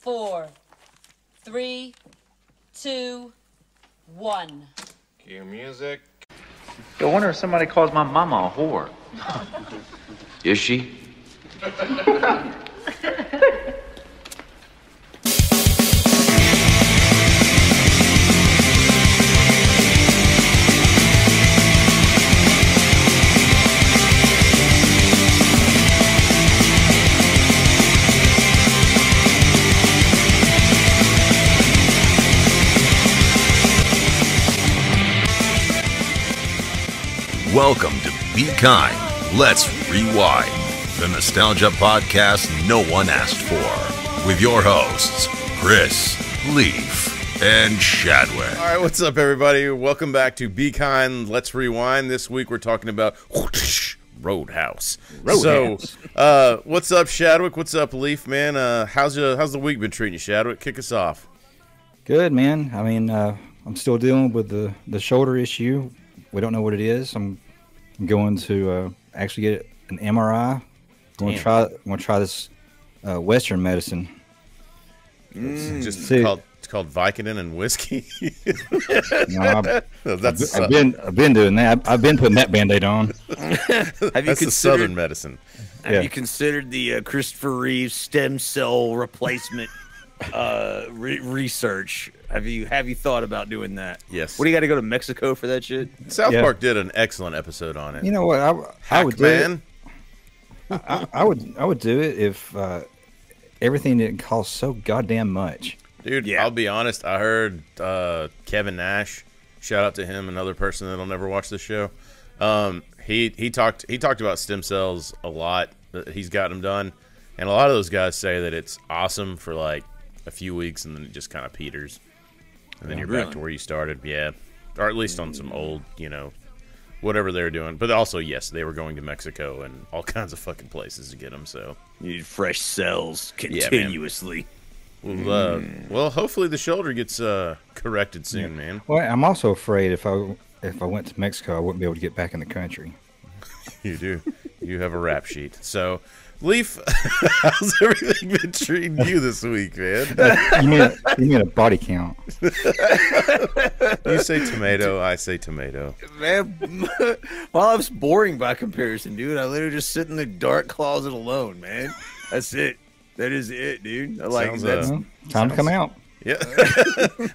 4, 3, 2, 1. Cue music. I wonder if somebody calls my mama a whore. Is she? Welcome to Be Kind, Let's Rewind, the nostalgia podcast no one asked for, with your hosts, Chris, Leaf, and Shadwick. All right, what's up, everybody? Welcome back to Be Kind, Let's Rewind. This week we're talking about Roadhouse. So, what's up, Shadwick? What's up, Leaf, man? How's the week been treating you, Shadwick? Kick us off. Good, man. I mean, I'm still dealing with the shoulder issue. We don't know what it is. I'm going to actually get an MRI. I'm going to try this Western medicine. It's called Vicodin and whiskey. No, I've been doing that. I've been putting that Band-Aid on. That's the Southern medicine. Have you considered the Christopher Reeve stem cell replacement research? Have you thought about doing that? Yes. What do you got to go to Mexico for that shit? South Park did an excellent episode on it. You know what? I would do man. it. I would do it if everything didn't cost so goddamn much. Dude, Yeah. I'll be honest. I heard Kevin Nash. Shout out to him, another person that'll never watch the show. He talked about stem cells a lot. He's got them done, and a lot of those guys say that it's awesome for like a few weeks, and then it just kind of peters, and then you're back to where you started. Yeah, or at least on some old, whatever they were doing. But also, yes, they were going to Mexico and all kinds of fucking places to get them. So You need fresh cells continuously. well, hopefully the shoulder gets corrected soon, man. Well, I'm also afraid if I went to Mexico, I wouldn't be able to get back in the country. You do. You have a rap sheet. So, Leaf, how's everything been treating you this week, man? You mean a body count? You say tomato, I say tomato. Man, well, I was boring by comparison, dude. I literally just sit in the dark closet alone, man. That's it. That is it, dude. I like that. Time to come out. Yeah.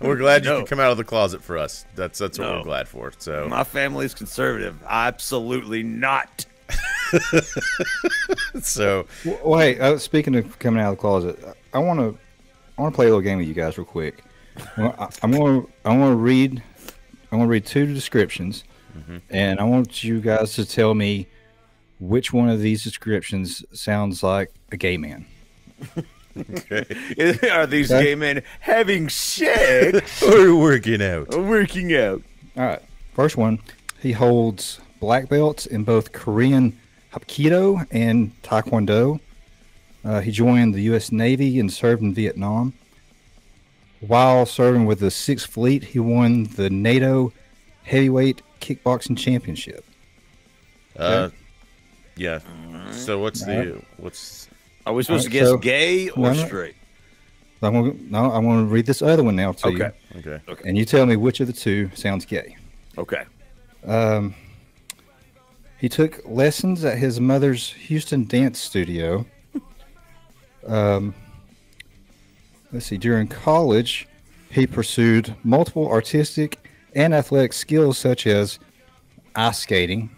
We're glad you can come out of the closet for us. That's what we're glad for. So My family's conservative. Absolutely not. So Well, hey, speaking of coming out of the closet, I want to play a little game with you guys real quick. I'm going to read two descriptions, and I want you guys to tell me which one of these descriptions sounds like a gay man. okay. Are these gay men having sex Or working out. or working out? All right. First one, he holds black belts in both Korean Hapkido and Taekwondo. He joined the U.S. Navy and served in Vietnam. While serving with the 6th Fleet, he won the NATO Heavyweight Kickboxing Championship. Yeah. So what's Are we supposed to guess gay or straight? I want to read this other one now to you. okay. And you tell me which of the two sounds gay. Okay. He took lessons at his mother's Houston dance studio. Let's see. During college, he pursued multiple artistic and athletic skills such as ice skating,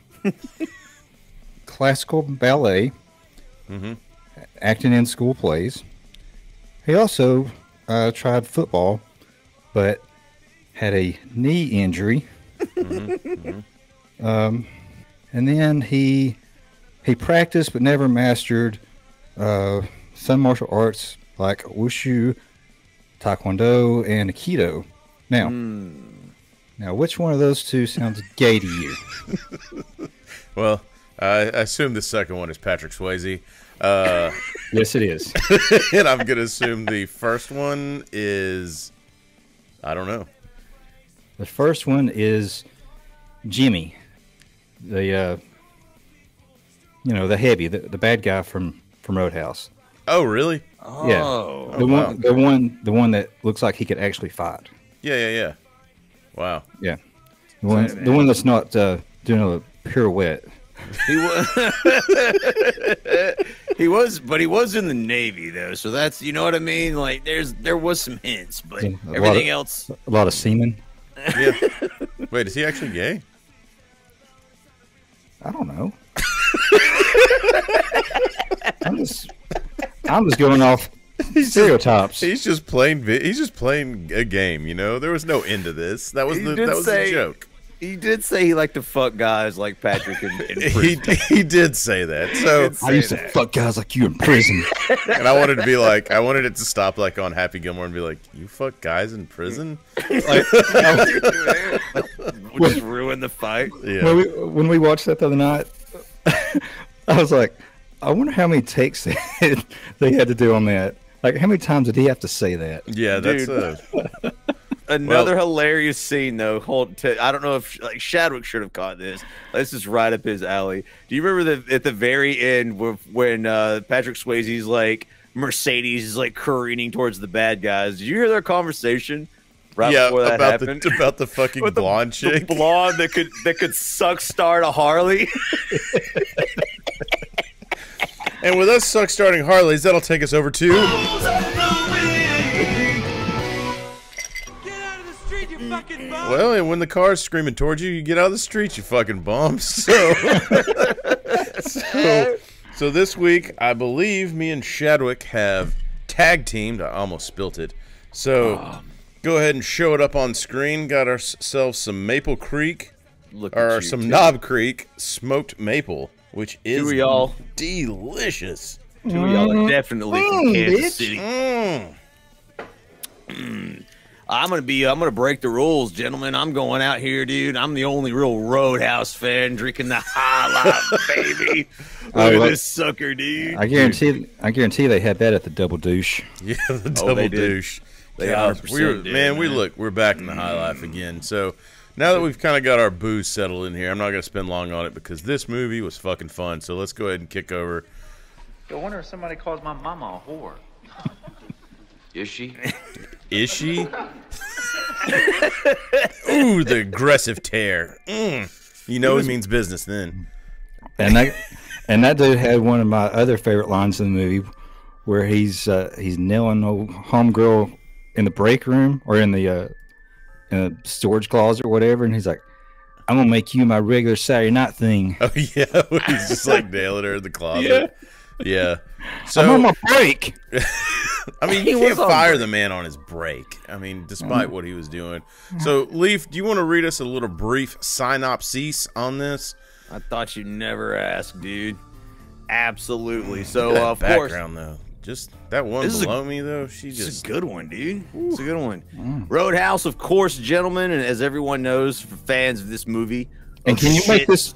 classical ballet, acting in school plays. He also tried football, but had a knee injury. And then he practiced but never mastered some martial arts like wushu, taekwondo, and aikido. Now, which one of those two sounds gay to you? Well, I assume the second one is Patrick Swayze. Yes, it is. And I'm going to assume the first one is, I don't know. The first one is Jimmy, the heavy, the bad guy from Roadhouse. Oh, really? Oh, the one that looks like he could actually fight. Yeah. Wow. Yeah, the one that's not doing a pirouette. He was, but he was in the Navy though, so that's, you know what I mean. Like there was some hints, but everything else, a lot of semen. Yeah. Wait, is he actually gay? I don't know. I'm just going off stereotypes. He's just playing a game. You know, there was no end to this. That was the joke. He did say he liked to fuck guys like Patrick in prison. he did say that. So I used to fuck guys like you in prison. And I wanted it to stop like on Happy Gilmore and be like, you fuck guys in prison? Like, just ruin the fight. Yeah. When we watched that the other night, I was like, I wonder how many takes they had to do on that. Like, how many times did he have to say that? Yeah, that's another hilarious scene though. I don't know if like Shadwick should have caught this. This is right up his alley. Do you remember at the very end when Patrick Swayze's like Mercedes is like careening towards the bad guys? Did you hear their conversation? Right before that happened? About the fucking blonde chick, the blonde that could suck start a Harley. And with us suck starting Harleys, that'll take us over to. Well, and when the car's screaming towards you, you get out of the street, you fucking bums. So this week, I believe me and Shadwick have tag teamed. I almost spilt it. So go ahead and show it up on screen. Got ourselves some Maple Creek, Knob Creek smoked maple, which is delicious. Two of y'all are definitely from Kansas City. I'm gonna break the rules, gentlemen. I'm going out here, dude. I'm the only real Roadhouse fan drinking the High Life, baby. Look at this sucker, dude. I guarantee they had that at the Double Douche. Yeah, the Double Douche. They we're back in the High Life again. So now that we've kind of got our booze settled in here, I'm not gonna spend long on it because this movie was fucking fun. So let's go ahead and kick over. I wonder if somebody calls my mama a whore. Is she? Is she? Ooh, the aggressive tear. You know it means business then. And that dude had one of my other favorite lines in the movie, where he's nailing old homegirl in the break room or in the storage closet or whatever, and he's like, "I'm gonna make you my regular Saturday night thing." Oh yeah, he's just like nailing her in the closet. Yeah. So I'm on my break. I mean, you can't fire the man on his break. I mean, despite what he was doing. So, Leaf, do you want to read us a little brief synopsis on this? I thought you'd never ask, dude. Absolutely. So, of background, though. Just that one below me, though. It's a good one, dude. It's a good one. Roadhouse, of course, gentlemen, and as everyone knows, for fans of this movie. And can you make this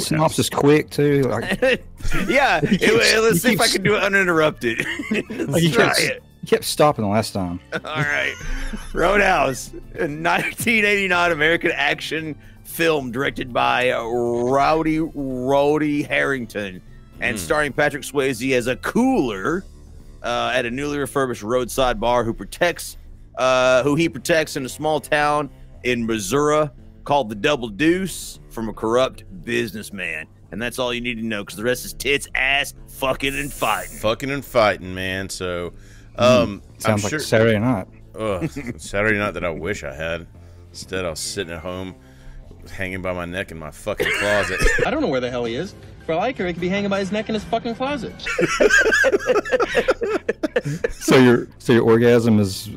synopsis quick too? Like, yeah, let's see if I can do it uninterrupted. Let's try it. You kept stopping the last time. All right, Roadhouse, a 1989 American action film directed by Rowdy Harrington and starring Patrick Swayze as a cooler at a newly refurbished roadside bar who he protects in a small town in Missouri called the Double Deuce from a corrupt businessman. And that's all you need to know, because the rest is tits, ass, fucking, and fighting. Fucking and fighting, man. So, sounds like Saturday night. Saturday night that I wish I had. Instead, I was sitting at home, hanging by my neck in my fucking closet. I don't know where the hell he is. For all I care, he could be hanging by his neck in his fucking closet. So your orgasm is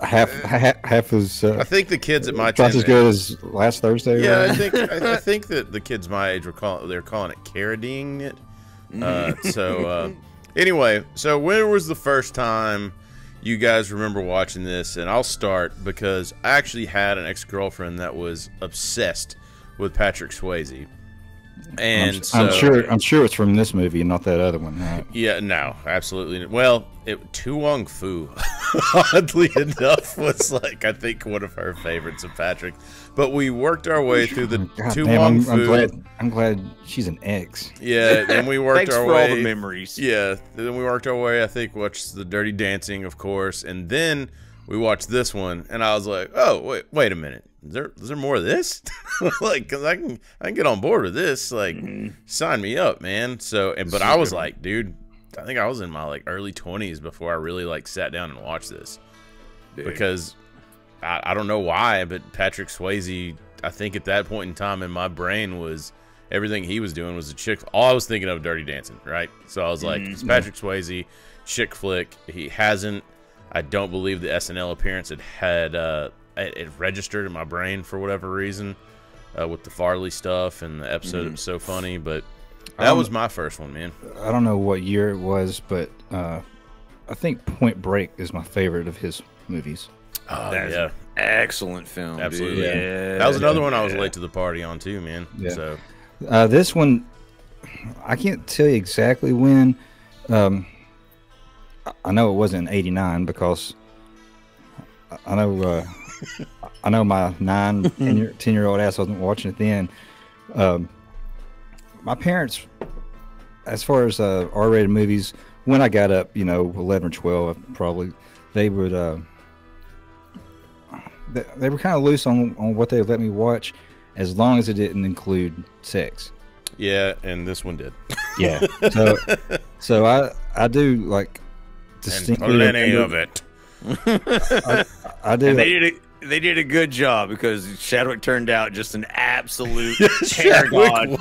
half as. I think the kids at my twice as good as last Thursday. Yeah, right? I think that the kids my age were calling it parodying it. Anyway, so when was the first time you guys remember watching this? And I'll start because I actually had an ex-girlfriend that was obsessed with Patrick Swayze. And I'm sure it's from this movie and not that other one, right? Yeah, no, absolutely. Well, To Wong Fu. oddly enough, was like, I think, one of her favorites of Patrick. But we worked our way through the God Tu damn, Wong Fu. I'm glad she's an ex. Yeah, and we worked Thanks our for way. all the memories. Yeah, then we worked our way. I think watched the Dirty Dancing, of course, and then we watched this one, and I was like, oh wait a minute, is there more of this? Like, cause I can get on board with this. Like, sign me up, man. So, but I was like, dude, I think I was in my like early 20s before I really like sat down and watched this, because I don't know why, but Patrick Swayze, I think at that point in time in my brain was everything he was doing was a chick. All I was thinking of Dirty Dancing, right? So I was like, it's Patrick Swayze, chick flick. He hasn't. I don't believe the SNL appearance had it registered in my brain for whatever reason with the Farley stuff and the episode. It was so funny, but that was my first one, man. I don't know what year it was, but I think Point Break is my favorite of his movies. Oh, That's yeah, an excellent film. absolutely. Dude. Yeah. That was another one I was late to the party on too, man. Yeah. So This one, I can't tell you exactly when. I know it wasn't in '89 because I know my 10-year-old ass wasn't watching it then. My parents, as far as R-rated movies, when I got up, 11 or 12, probably, they would they were kind of loose on what they would let me watch, as long as it didn't include sex. yeah, and this one did. Yeah. So I do like distinctly And plenty remember- of it. I do. And they did a good job, because Chadwick turned out just an absolute paragon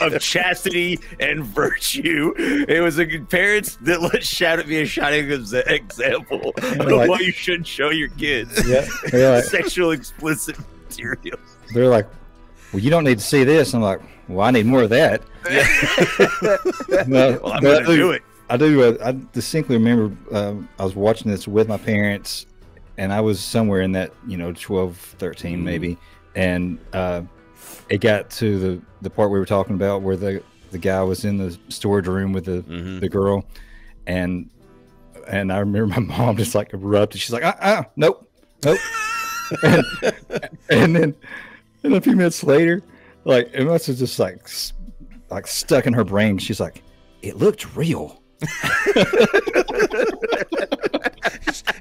of chastity and virtue. It was a good parents that let Chadwick be a shining example of like- what you shouldn't show your kids. Yeah, they're like, Sexual explicit material. they're like, well, you don't need to see this. I'm like, well, I need more of that. No, Well, I'm but going to do it. I do. I distinctly remember I was watching this with my parents, and I was somewhere in that 12, 13 maybe, and it got to the part we were talking about where the guy was in the storage room with the girl, and I remember my mom just like erupted. She's like, nope. and then a few minutes later, like it must have just like stuck in her brain. She's like, it looked real.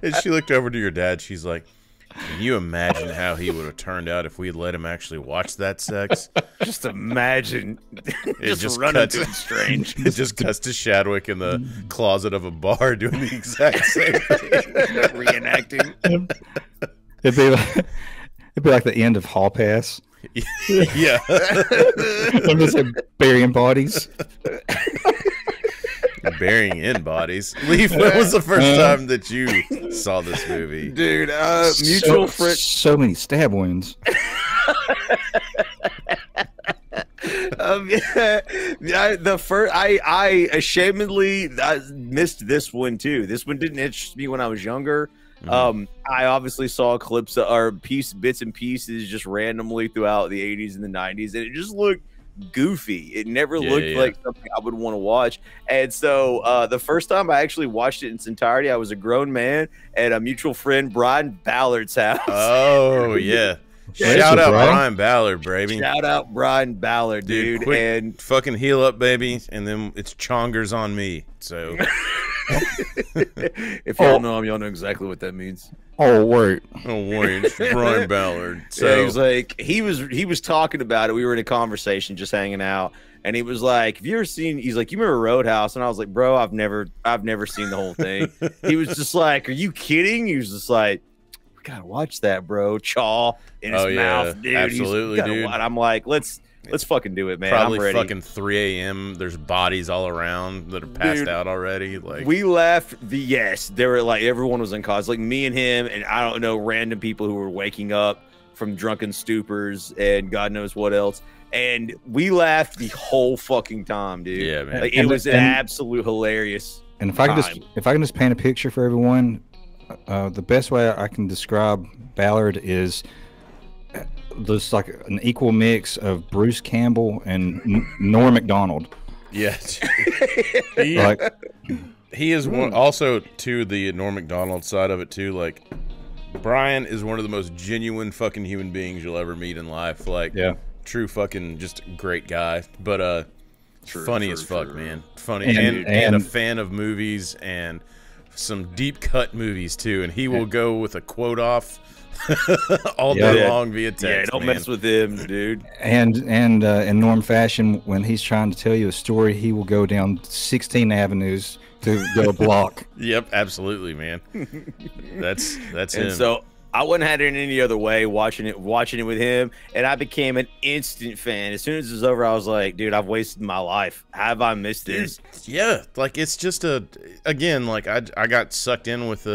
And she looked over to your dad. She's like, can you imagine how he would have turned out if we had let him actually watch that sex? Just imagine. It just run into it cuts, strange. it just cuts to Chadwick in the closet of a bar doing the exact same thing. Reenacting. It'd be like the end of Hall Pass. Yeah. I'm just like burying bodies. Burying in bodies. Leaf, when was the first time that you saw this movie? Dude, mutual friend. So many stab wounds. I ashamedly missed this one too. This one didn't interest me when I was younger. I obviously saw clips or bits and pieces just randomly throughout the 80s and the 90s, and it just looked goofy. It never looked like something I would want to watch. And so the first time I actually watched it in its entirety, I was a grown man at a mutual friend Brian Ballard's house. Oh, yeah. Thank Shout you, out Brian. Brian Ballard, baby. Shout out Brian Ballard, dude. Quick, And fucking heal up, baby, and then it's chongers on me. So if y'all know him, y'all know exactly what that means. Oh wait. oh wait, it's Brian Ballard. So Yeah, he was like, he was talking about it. We were in a conversation, just hanging out, and he was like, "Have you ever seen?" He's like, "You remember Roadhouse?" And I was like, "Bro, I've never seen the whole thing." He was just like, "Are you kidding?" He was just like, "We gotta watch that, bro." Chaw in his Oh, yeah. mouth, dude. Absolutely, "We gotta dude." wa-" I'm like, let's fucking do it, man. probably I'm ready. fucking 3 a.m. There's bodies all around that are passed Dude, out already. Like We left yes, there were like everyone was in cause, like me and him, and I don't know, random people who were waking up from drunken stupors and God knows what else. And we laughed the whole fucking time, dude. Yeah, man. Like, it And- was an and- absolute hilarious. And if I can time. just paint a picture for everyone, the best way I can describe Ballard is there's like an equal mix of Bruce Campbell and Norm Macdonald. yeah, Like he is one also to the Norm Macdonald side of it too. Like Brian is one of the most genuine fucking human beings you'll ever meet in life. Like, true fucking just great guy. But funny as fuck, man. Funny and a fan of movies and some deep cut movies too. And he will go with a quote off all day long via text. Yeah, don't mess with him, dude. And in Norm fashion, when he's trying to tell you a story, he will go down 16 avenues to go a block. Yep, absolutely, man. That's him. And so I wouldn't have had it any other way watching it with him, and I became an instant fan. As soon as it was over, I was like, dude, I've wasted my life. Have I missed this? Yeah, like it's just again, like I got sucked in with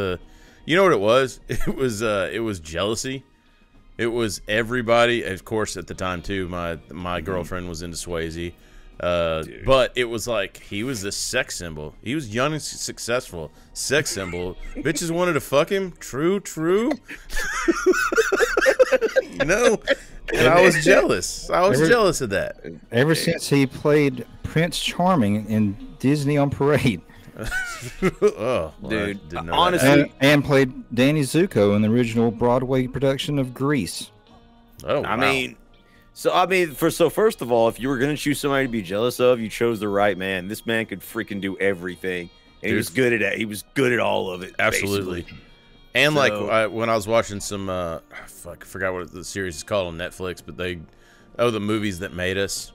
you know what it was? It was jealousy. It was everybody, of course, at the time too. My girlfriend was into Swayze. But it was like he was this sex symbol. He was young and successful. Sex symbol. Bitches wanted to fuck him. True. You know? And I was jealous. I was jealous of that. Ever since he played Prince Charming in Disney on Parade. Oh, well, dude, I didn't know honestly, and played Danny Zuko in the original Broadway production of Grease. Oh, I wow. mean, first of all, if you were gonna choose somebody to be jealous of, you chose the right man. This man could freaking do everything, and he was good at it. He was good at all of it. Absolutely. Basically. And So- like when I was watching some, I forgot what the series is called on Netflix, but the movies that made us.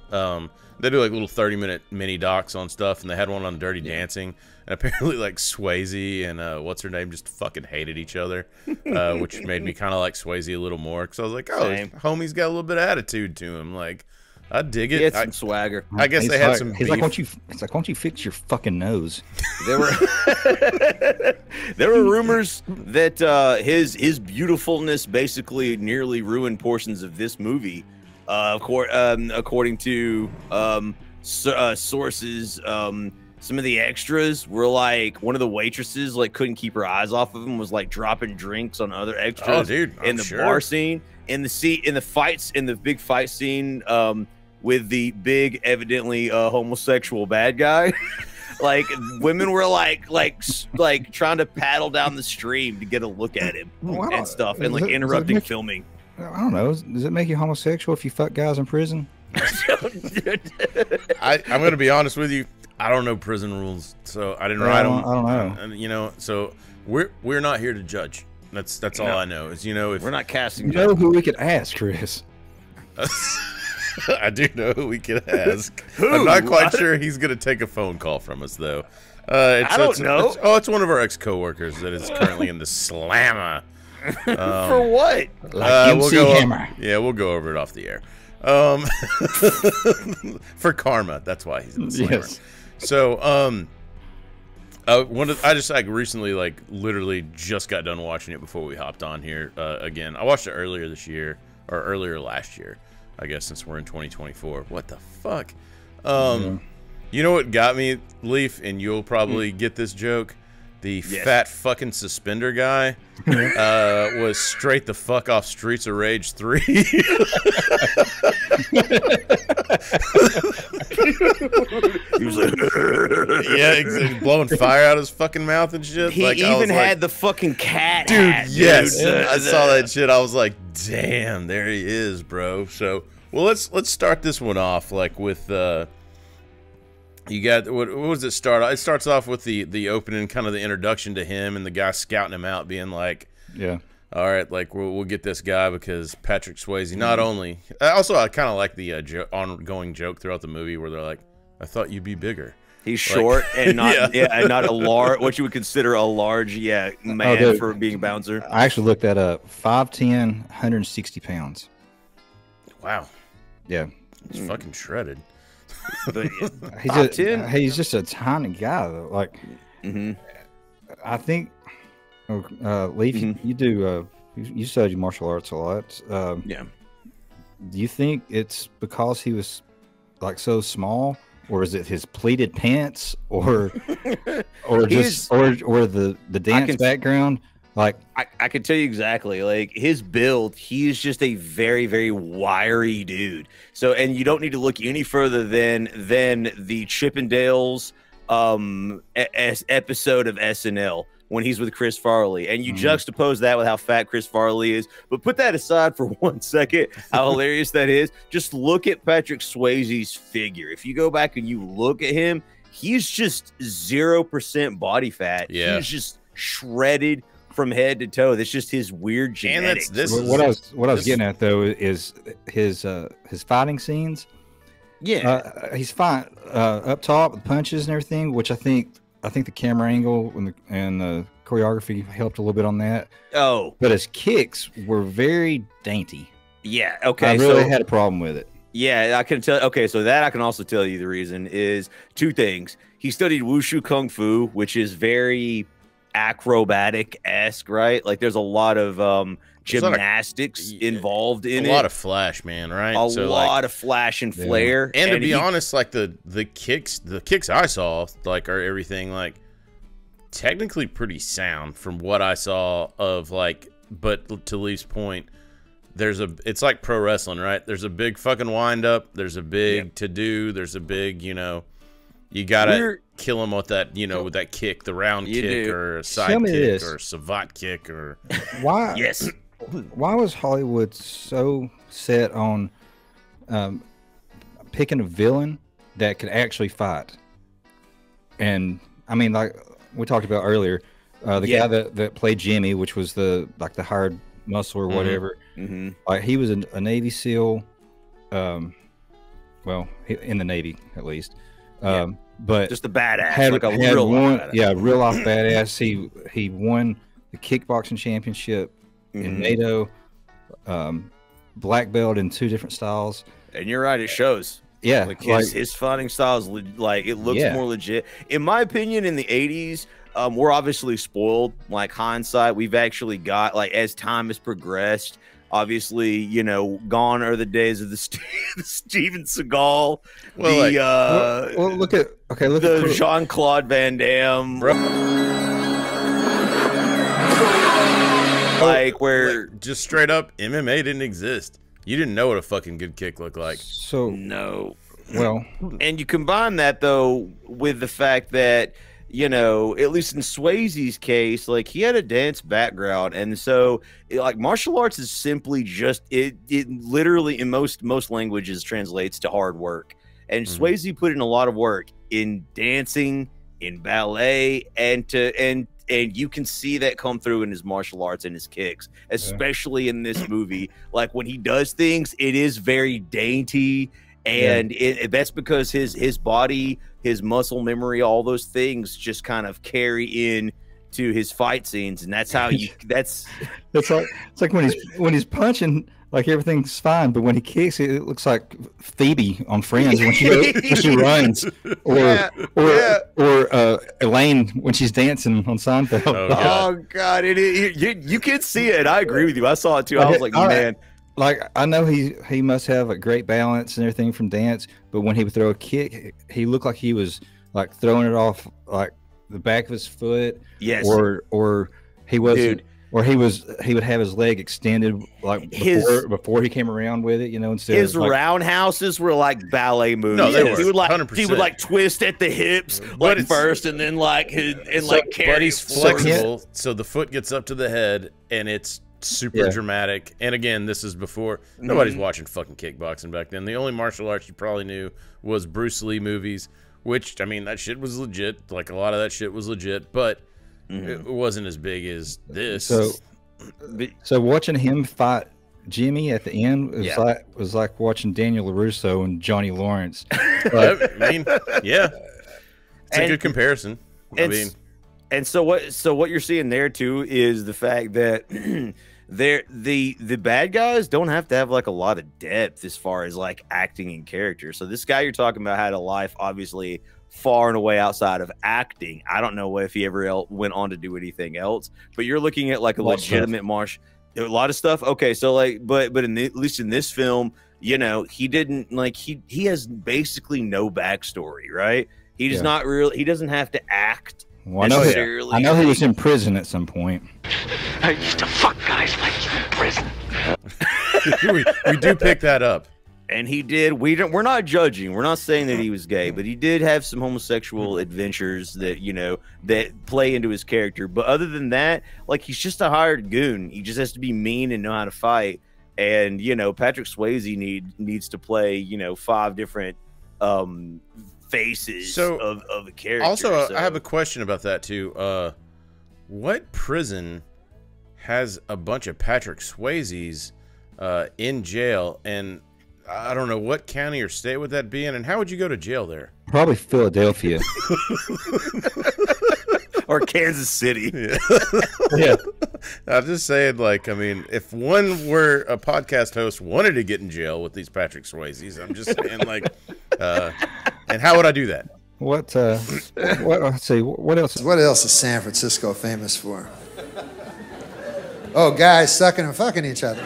They do like little 30-minute mini docs on stuff, and they had one on Dirty Dancing. And apparently, like Swayze and what's her name just fucking hated each other, which made me kind of like Swayze a little more because I was like, oh, Same. homie's got a little bit of attitude to him. Like, I dig it. He had some swagger. I guess He's they had like- some. He's like, beef. why don't you fix your fucking nose? There were there were rumors that his beautifulness basically nearly ruined portions of this movie. According to sources, some of the extras were like one of the waitresses like couldn't keep her eyes off of him, was like dropping drinks on other extras. Oh, dude, I'm in the sure. bar scene, in the big fight scene, with the big, evidently homosexual bad guy. Like women were like trying to paddle down the stream to get a look at him and stuff, and like interrupting filming. I don't know. Does it make you homosexual if you fuck guys in prison? I'm going to be honest with you. I don't know prison rules, so I didn't write them. I don't know. And you know, so we're not here to judge. That's all I know. Is if We're not casting. You know who we could ask, Chris? I do know who we could ask. I'm not quite sure he's going to take a phone call from us though. I don't know. It's one of our ex-coworkers that is currently in the slammer. For what? Like MC Hammer. We'll go over it off the air. For karma, that's why he's in the slammer. Yes. So, I just recently, literally just got done watching it before we hopped on here again. I watched it earlier this year or earlier last year, I guess, since we're in 2024. What the fuck? You know what got me, Leaf, and you'll probably get this joke. The fat fucking suspender guy was straight the fuck off Streets of Rage 3. He was like, Yeah, exactly. Blowing fire out his fucking mouth and shit. he even had the fucking cat. dude. hat, Yes, dude. I saw that shit. I was like, damn, there he is, bro. So, well, let's start this one off with you got what was it start? It starts off with the opening, kind of the introduction to him, and the guy scouting him out, being like, Yeah. all right, we'll get this guy because Patrick Swayze. Not only, I kind of like the ongoing joke throughout the movie where they're like, I thought you'd be bigger. He's short and not Yeah. and not a large, what you would consider a large man dude. for being a bouncer. I actually looked that up. 5'10", 160 pounds. Wow, Yeah. he's fucking shredded. But He's 5'10"? he's just a tiny guy though. Like, I think, Leaf, you do. You study martial arts a lot. yeah. Do you think it's because he was so small, or is it his pleated pants, or just or the dance background? Like, I can tell you exactly, like his build, he's just a very, very wiry dude. So, and you don't need to look any further than the Chippendales episode of SNL when he's with Chris Farley, and you juxtapose that with how fat Chris Farley is. But put that aside for 1 second, how hilarious that is. Just look at Patrick Swayze's figure. If you go back and you look at him, he's just 0% body fat. Yeah. He's just shredded from head to toe. That's just his weird genetics. What I was getting at though is his fighting scenes. Yeah, he's fine up top with punches and everything, which I think the camera angle and the choreography helped a little bit on that. Oh, but his kicks were very dainty. Yeah, okay. I really had a problem with it. Yeah, I can tell. Okay, so that I can also tell you the reason is two things. He studied wushu kung fu, which is very acrobatic-esque, right? Like there's a lot of gymnastics involved in it. A lot of flash, man, right? A lot of flash and flare. And to be honest, like the kicks I saw, like, are everything like technically pretty sound from what I saw of, like, but to Leaf's point, it's like pro wrestling, right? There's a big fucking wind up, there's a big to do, there's a big, you gotta kill him with that, with that kick, the round kick or a side kick or a savate kick or why? Yes. Why was Hollywood so set on picking a villain that could actually fight? And I mean, like we talked about earlier, the guy that played Jimmy, which was the hired muscle or whatever. Like he was a Navy SEAL, well, in the Navy at least. But just a badass, real life badass. He won the kickboxing championship in NATO, black belt in 2 different styles. And you're right, it shows. Yeah, like his fighting style is like it looks more legit. In my opinion, in the 80s, we're obviously spoiled. Like hindsight, we've actually got, like, as time has progressed, obviously, gone are the days of the Steven Seagal, look at Jean-Claude Van Damme, like where just straight up MMA didn't exist. You didn't know what a fucking good kick looked like. So no, well, and you combine that though with the fact that, at least in Swayze's case, like he had a dance background, and so like martial arts is simply just it literally in most languages translates to hard work. And Swayze put in a lot of work in dancing, in ballet, and you can see that come through in his martial arts and his kicks, especially in this movie. Like when he does things, it is very dainty. And that's because his body, his muscle memory, all those things just kind of carry in to his fight scenes, and that's how it's like when he's punching, like everything's fine, but when he kicks, it looks like Phoebe on Friends when she runs, or Elaine when she's dancing on Seinfeld. Oh God, you can see it. I agree with you. I saw it too. I was like, man. Like, I know he must have a great balance and everything from dance, but when he would throw a kick, he looked like he was like throwing it off like the back of his foot. Yes. Or he wasn't. Or he would have his leg extended like before he came around with it, instead his of like, roundhouses were like ballet moves. No, they were. He would 100%. twist at the hips first, and then carry. But he's flexible, so the foot gets up to the head, and it's super dramatic. And again, this is before nobody's watching fucking kickboxing back then. The only martial arts you probably knew was Bruce Lee movies, which, I mean, that shit was legit. Like, a lot of that shit was legit, but it wasn't as big as this. So watching him fight Jimmy at the end was like watching Daniel LaRusso and Johnny Lawrence. I mean, yeah, it's a good comparison. And so what you're seeing there too is the fact that the bad guys don't have to have like a lot of depth as far as like acting and character. So this guy you're talking about had a life obviously far and away outside of acting. I don't know if he ever went on to do anything else, but you're looking at like a legitimate a lot of stuff. Okay, so like, but at least in this film, he didn't like he has basically no backstory, right? He does not really. He doesn't have to act. Well, I know he was in prison at some point. I used to fuck guys like you in prison. we do pick that up. And he did. We're not judging. We're not saying that he was gay, but he did have some homosexual adventures that that play into his character. But other than that, like, he's just a hired goon. He just has to be mean and know how to fight. And Patrick Swayze needs to play 5 different faces of a character. Also, I have a question about that too. What prison has a bunch of Patrick Swayzes in jail? And I don't know what county or state would that be in, and how would you go to jail there? Probably Philadelphia. Or Kansas City. Yeah. I'm just saying, like, I mean, if one were a podcast host wanted to get in jail with these Patrick Swayzes, I'm just saying, like, and how would I do that? Let's see, what else? What else is San Francisco famous for? Oh, guys sucking and fucking each other.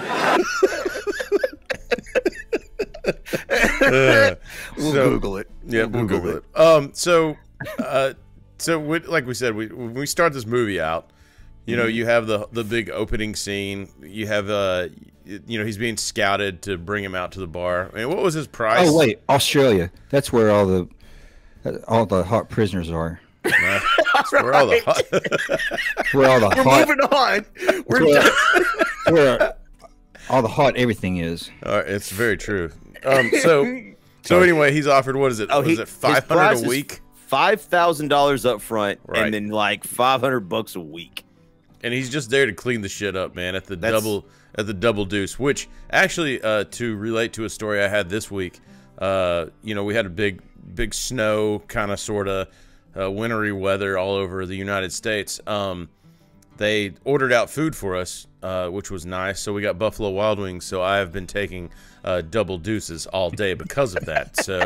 We'll Google it. Yeah, we'll Google it. Like we said, when we start this movie out, you have the big opening scene. You have he's being scouted to bring him out to the bar. I mean, what was his price? Oh wait, Australia. That's where all the hot prisoners are. That's where all the hot. We're moving on. We're done. Where all the hot everything is. It's very true. So anyway, he's offered, what is it? Oh, is it $500 a week? $5,000 up front, right, and then like $500 a week. And he's just there to clean the shit up, man, at the double deuce. Which actually, to relate to a story I had this week, we had a big snow kind of sort of wintry weather all over the United States. They ordered out food for us, which was nice. So we got Buffalo Wild Wings. So I have been taking double deuces all day because of that. So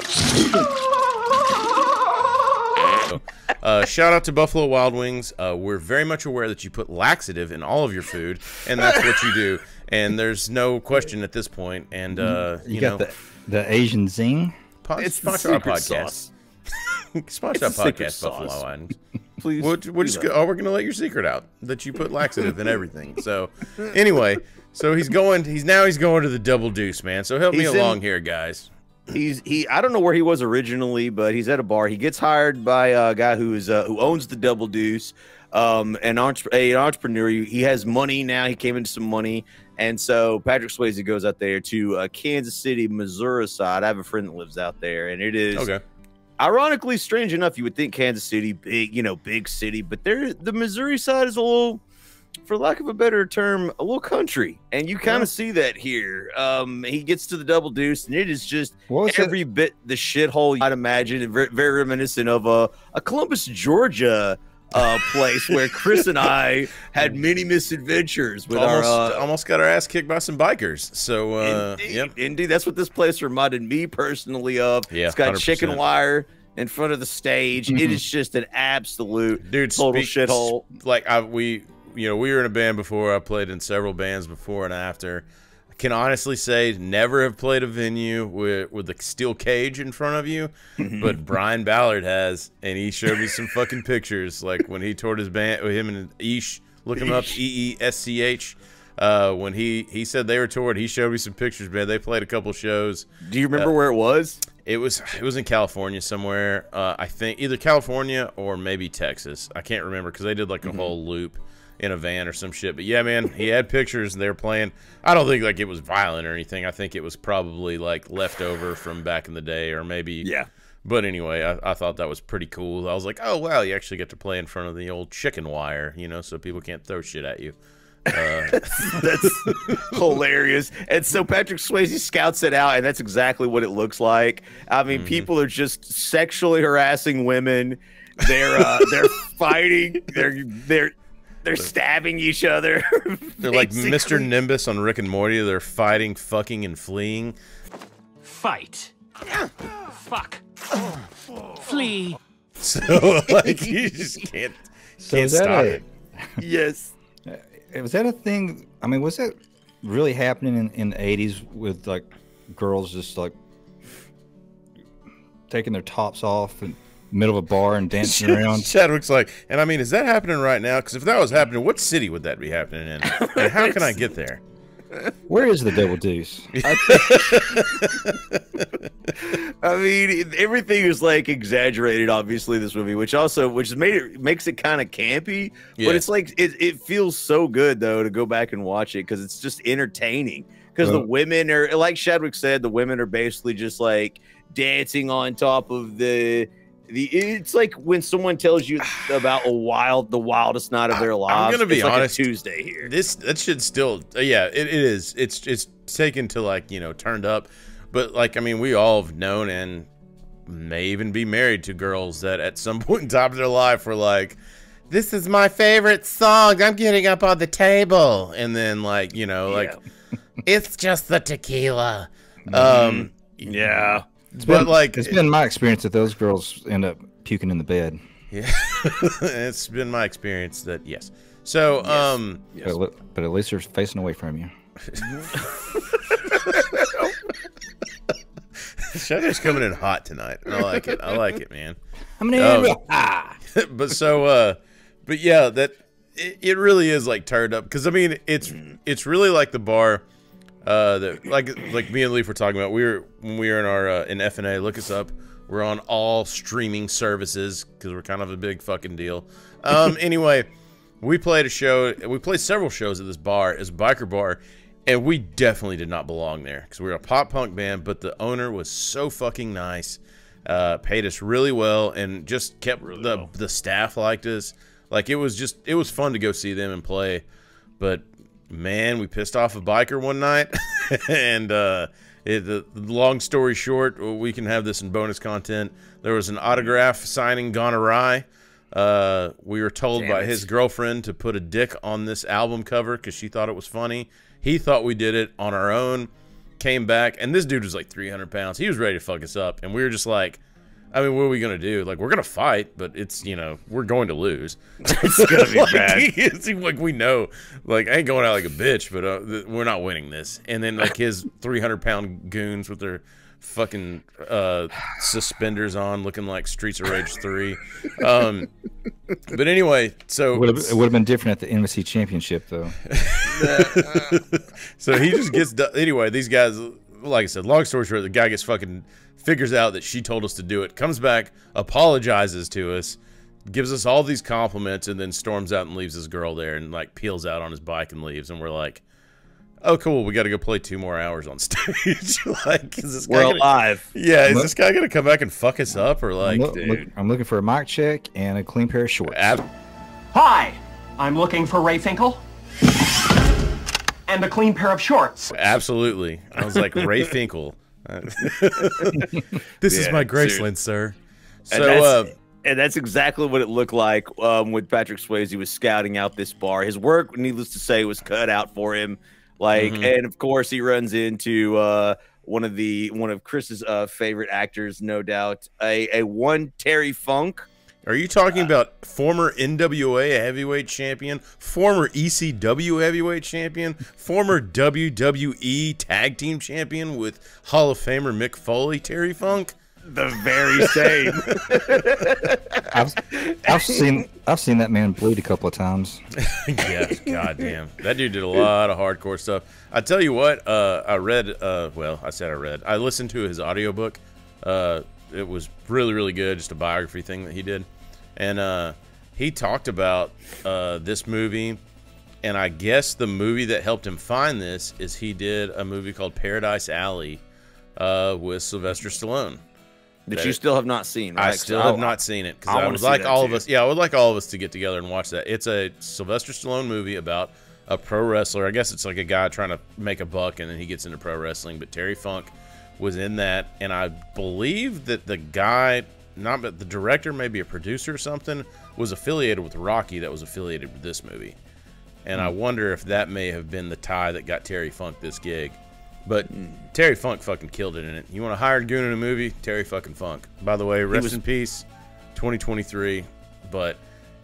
shout out to Buffalo Wild Wings. We're very much aware that you put laxative in all of your food, and that's what you do. And there's no question at this point. And you got the Asian zing. It's sponsor our podcast. Sponsor our podcast, Buffalo Wild Wings. Please, we're going to let your secret out that you put laxative in everything. So anyway, he's going to the double deuce, man. So help me along here, guys. I don't know where he was originally, but he's at a bar. He gets hired by a guy who owns the Double Deuce, an entrepreneur. He has money now. He came into some money, and so Patrick Swayze goes out there to Kansas City, Missouri side. I have a friend that lives out there, and it is ironically, strange enough, you would think Kansas City, big city, but the Missouri side is a little, for lack of a better term, a little country, and you kind of see that here. He gets to the Double Deuce, and it is just every bit the shithole I'd imagine, and very reminiscent of a Columbus, Georgia place where Chris and I had many misadventures with almost got our ass kicked by some bikers. So indeed, that's what this place reminded me personally of. Yeah, it's got 100%. Chicken wire in front of the stage. It is just an absolute total shithole. Like we were in a band before. I played in several bands before and after. I can honestly say never have played a venue with a steel cage in front of you, but Brian Ballard has, and he showed me some fucking pictures. Like when he toured his band with him and Eesh, look him up, EESCH. When he said they were toured, he showed me some pictures, man. They played a couple shows. Do you remember where it was? It was in California somewhere. I think either California or maybe Texas. I can't remember because they did like a whole loop in a van or some shit. But yeah, man, he had pictures and they were playing. I don't think like it was violent or anything. I think it was probably like leftover from back in the day or maybe. Yeah. But anyway, I thought that was pretty cool. I was like, oh, wow, you actually get to play in front of the old chicken wire, so people can't throw shit at you. That's hilarious. And so Patrick Swayze scouts it out, and that's exactly what it looks like. I mean, people are just sexually harassing women. They're fighting. They're stabbing each other. They're like Mr. Nimbus on Rick and Morty. They're fighting, fucking, and fleeing. Fight. Fuck. Flee. So like you just can't stop it. Yes. Was that a thing? I mean, was that really happening in the 80s with like girls just like taking their tops off in the middle of a bar and dancing around? Chadwick's like, and I mean, is that happening right now? Because if that was happening, what city would that be happening in? And how can I get there? Where is the double deuce? I mean, everything is like exaggerated, obviously, this movie, which makes it kind of campy. Yeah. But it's like it feels so good though to go back and watch it because it's just entertaining. Because the women are, like Shadwick said, the women are basically just like dancing on top of the. It's like when someone tells you about the wildest night of their lives. I'm gonna be honest. Like a Tuesday here. That should still, yeah, it is. It's taken to like turned up, but like I mean, we all have known and may even be married to girls that at some point in time of their life were like, "This is my favorite song. I'm getting up on the table," and then like like it's just the tequila. Yeah. It's been my experience that those girls end up puking in the bed. Yeah, it's been my experience that yes. So yes. But at least they're facing away from you. Shadow's coming in hot tonight. I like it, man. But yeah, that it really is like turned up because I mean it's really like the bar. That like me and Leaf were talking about. When we were in our in FNA. Look us up. We're on all streaming services because we're kind of a big fucking deal. Anyway, we played a show. We played several shows at this bar. It's a biker bar, and we definitely did not belong there because we were a pop punk band. But the owner was so fucking nice, paid us really well, and just kept the staff liked us. Like it was fun to go see them and play, but. Man, we pissed off a biker one night, and the long story short, we can have this in bonus content. There was an autograph signing gone awry. We were told by his girlfriend to put a dick on this album cover because she thought it was funny. He thought we did it on our own. Came back, and this dude was like 300 pounds. He was ready to fuck us up, and we were just like, I mean, what are we gonna do? Like, we're gonna fight, but it's we're going to lose. It's gonna be bad. It seems like we know. Like, I ain't going out like a bitch, but we're not winning this. And then like his 300-pound goons with their fucking suspenders on, looking like Streets of Rage 3. But anyway, so it would have been different at the NBC Championship, though. So he just gets done. Anyway, these guys, like I said, long story short, the guy gets fucking. Figures out that she told us to do it, comes back, apologizes to us, gives us all these compliments, and then storms out and leaves his girl there and like peels out on his bike and leaves. And we're like, oh, cool, we got to go play 2 more hours on stage. Like, is this guy alive? Yeah, is this guy gonna come back and fuck us up or like? I'm looking for a mic check and a clean pair of shorts. Hi, I'm looking for Ray Finkel and a clean pair of shorts. Absolutely, I was like Ray Finkel. This is my Graceland, sir. So, and that's exactly what it looked like when Patrick Swayze was scouting out this bar. His work, needless to say, was cut out for him. Like, and of course, he runs into one of Chris's favorite actors, no doubt, a Terry Funk. Are you talking about former NWA heavyweight champion, former ECW heavyweight champion, former WWE tag team champion with Hall of Famer Mick Foley, Terry Funk? The very same. I've seen that man bleed a couple of times. Yeah, goddamn. That dude did a lot of hardcore stuff. I tell you what, I listened to his audiobook. It was really, really good, just a biography thing that he did. And he talked about this movie, and I guess the movie that helped him find this is he did a movie called Paradise Alley with Sylvester Stallone. That you still have not seen, right? I still have not seen it because I would like all of us. Yeah, I would like all of us to get together and watch that. It's a Sylvester Stallone movie about a pro wrestler. I guess it's like a guy trying to make a buck, and then he gets into pro wrestling. But Terry Funk was in that, and I believe that the guy, not but the director, maybe a producer or something, was affiliated with Rocky. That was affiliated with this movie, and I wonder if that may have been the tie that got Terry Funk this gig. But Terry Funk fucking killed it in it. You want to hire a goon in a movie? Terry fucking Funk. By the way, rest in peace, 2023. But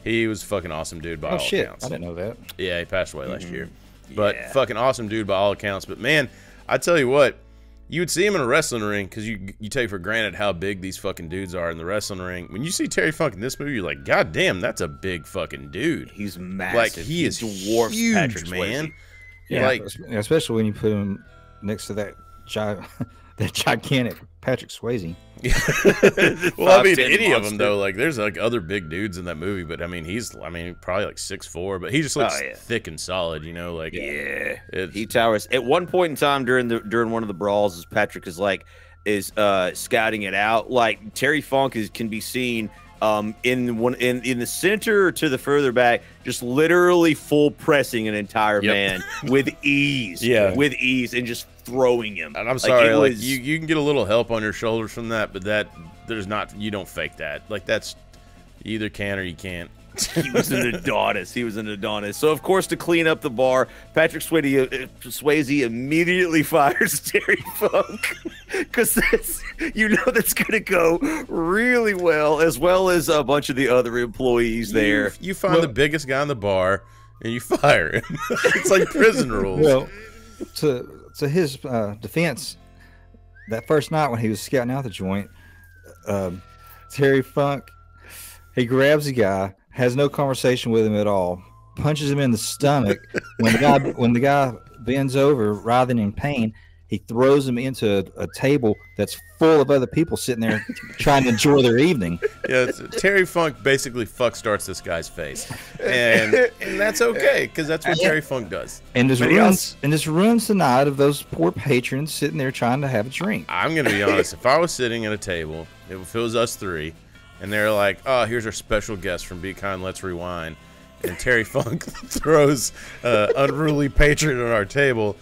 he was a fucking awesome dude by all accounts. I didn't know that. Yeah, he passed away last year. But fucking awesome dude by all accounts. But man, I tell you what, you would see him in a wrestling ring because you take for granted how big these fucking dudes are in the wrestling ring. When you see Terry Funk in this movie, you're like, God damn, that's a big fucking dude. He's massive. Like he is dwarfs huge, Patrick man. Swayze. Yeah, Like, especially when you put him next to that that gigantic Patrick Swayze. well, I mean, 5'10" any of them monster. though. Like, there's like other big dudes in that movie, but I mean, he's probably like 6'4", but he just looks thick and solid. You know, like he towers. At one point in time during one of the brawls, as Patrick is scouting it out, like Terry Funk can be seen in the center or to the further back, just literally full pressing an entire man with ease. With ease, and just throwing him. And I'm sorry, like you can get a little help on your shoulders from that, but you don't fake that. Like, that's, you either can or you can't. He was an Adonis. So, of course, to clean up the bar, Patrick Swayze immediately fires Terry Funk, because that's going to go really well as a bunch of the other employees there. You find the biggest guy in the bar and you fire him. It's like prison rules. Well, to his defense, that first night when he was scouting out the joint, Terry Funk, he grabs the guy, has no conversation with him at all, punches him in the stomach. When the guy bends over, writhing in pain, he throws him into a table that's full of other people sitting there trying to enjoy their evening. Yeah, Terry Funk basically starts this guy's face, and that's okay, because that's what Terry Funk does. And just ruins the night of those poor patrons sitting there trying to have a drink. I'm gonna be honest. If I was sitting at a table, if it was us three, and they're like, "Oh, here's our special guest from Be Kind, Let's Rewind," and Terry Funk throws unruly patron on our table,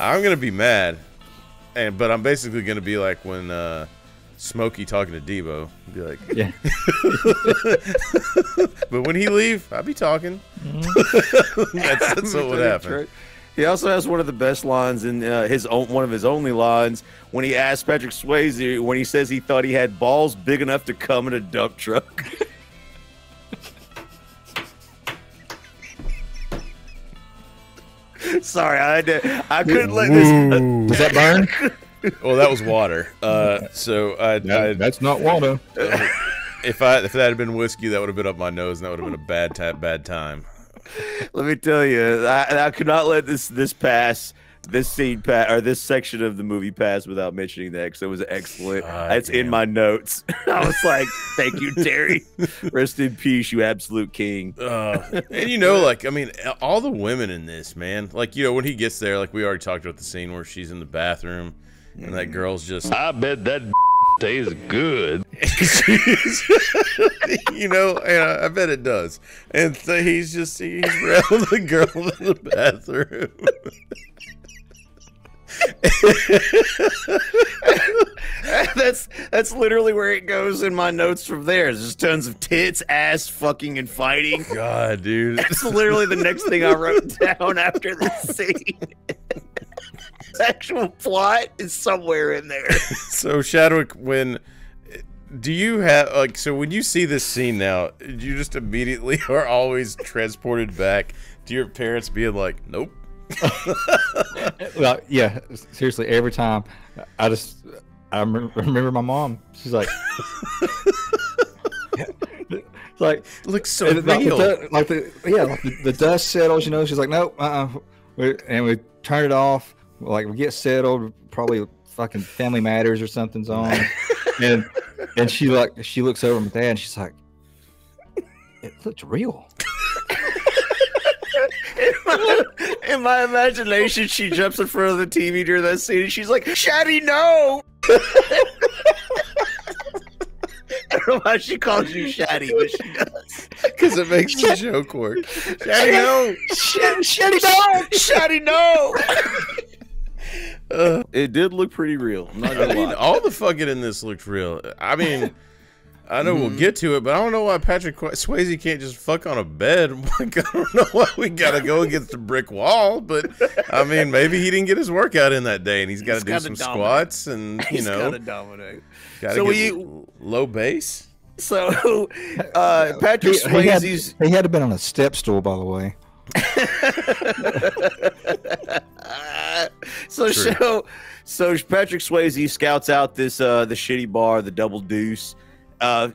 I'm gonna be mad. But I'm basically gonna be like when Smokey talking to Debo, be like, yeah. But when he leave, I'll be talking. That's what would happen. He also has one of the best lines in one of his only lines when he asked Patrick Swayze when he says he thought he had balls big enough to come in a dump truck. Sorry, I couldn't let this. Does that burn? Well, that was water. That's not water. If that had been whiskey, that would have been up my nose, and that would have been a bad time. Let me tell you, I could not let this scene pass, or this section of the movie pass without mentioning that, because it was excellent. It's in my notes. I was like, "Thank you, Terry. Rest in peace, you absolute king." And like, I mean, all the women in this, man. Like, when he gets there, like we already talked about the scene where she's in the bathroom, and that girl's just, I bet that tastes good. I bet it does. And so he's around the girl in the bathroom. That's literally where it goes in my notes from there. There's just tons of tits, ass, fucking, and fighting. God, dude. That's literally the next thing I wrote down after this scene. The actual plot is somewhere in there. So, Shadwick, when you see this scene now, you just immediately are always transported back to your parents being like, "Nope." Well, yeah, seriously, every time I remember my mom. She's like, it's like, looks so real. The dust settles, She's like, "Nope, and we turn it off. Like, we get settled, probably fucking Family Matters or something's on, and she looks over at my dad and she's like, "It looked real." In my imagination, she jumps in front of the TV during that scene and she's like, "Shaddy, no!" I don't know why she calls you Shaddy, but she does. Because it makes the joke work. Shaddy, no! Shaddy, no! Shaddy, no! It did look pretty real. I'm not gonna lie. All the fucking in this looked real. I mean, I know we'll get to it, but I don't know why Patrick Swayze can't just fuck on a bed. Like, I don't know why we gotta go against the brick wall, but I mean, maybe he didn't get his workout in that day, and he's got to do some squats, and he's gotta dominate. Gotta get low base. So, Patrick Swayze's he had to been on a step stool, by the way. So Patrick Swayze scouts out this the shitty bar, the Double Deuce.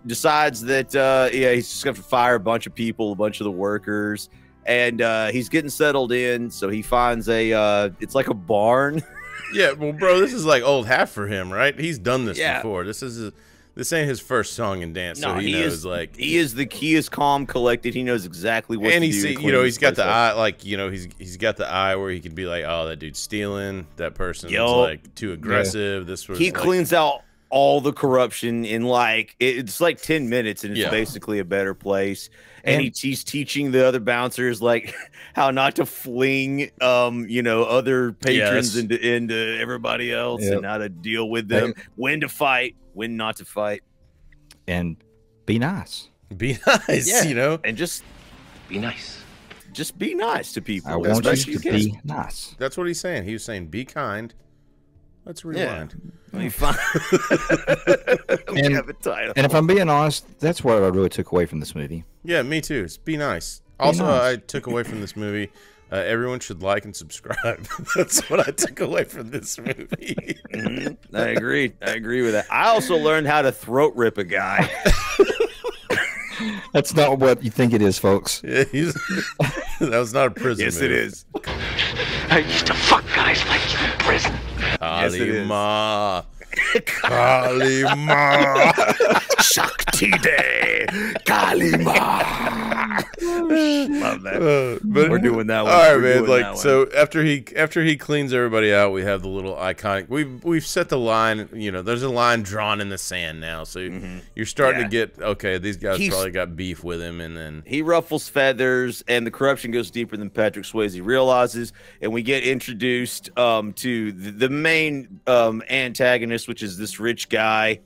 Decides that he's just going to fire a bunch of people, a bunch of the workers, and he's getting settled in. So he finds it's like a barn. Yeah, well, bro, this is like old hat for him, right? He's done this Yeah. before. This ain't his first song and dance, so he knows he is calm, collected. He knows exactly what and to he's do. he's got the eye, like he's got the eye where he could be like, oh, that dude's stealing, that person's like too aggressive. This was he cleans out all the corruption in like it's like 10 minutes, and it's basically a better place. And he's teaching the other bouncers like how not to fling other patrons into everybody else, and how to deal with them, when to fight, when not to fight, and be nice. Be nice, and just be nice. Just be nice to people. I want you to be nice. That's what he's saying. He was saying, be kind. Let's rewind. Let me find. And if I'm being honest, that's what I really took away from this movie. Yeah, me too. It's be nice. Also, I took away from this movie, everyone should like and subscribe. That's what I took away from this movie. I agree. I agree with that. I also learned how to throat rip a guy. That's not what you think it is, folks. Yeah, that was not a prison Yes, move. it is. I used to fuck guys like you in prison. Kalima. Kalima. Shakti Day. Kalima. Love that. But we're doing that one. All right, We're man. doing that Like, one. so after he cleans everybody out, we have the little iconic. We've set the line. There's a line drawn in the sand now. So you're starting to get these guys probably got beef with him, and then he ruffles feathers, and the corruption goes deeper than Patrick Swayze realizes, and we get introduced to the main antagonist, which is this rich guy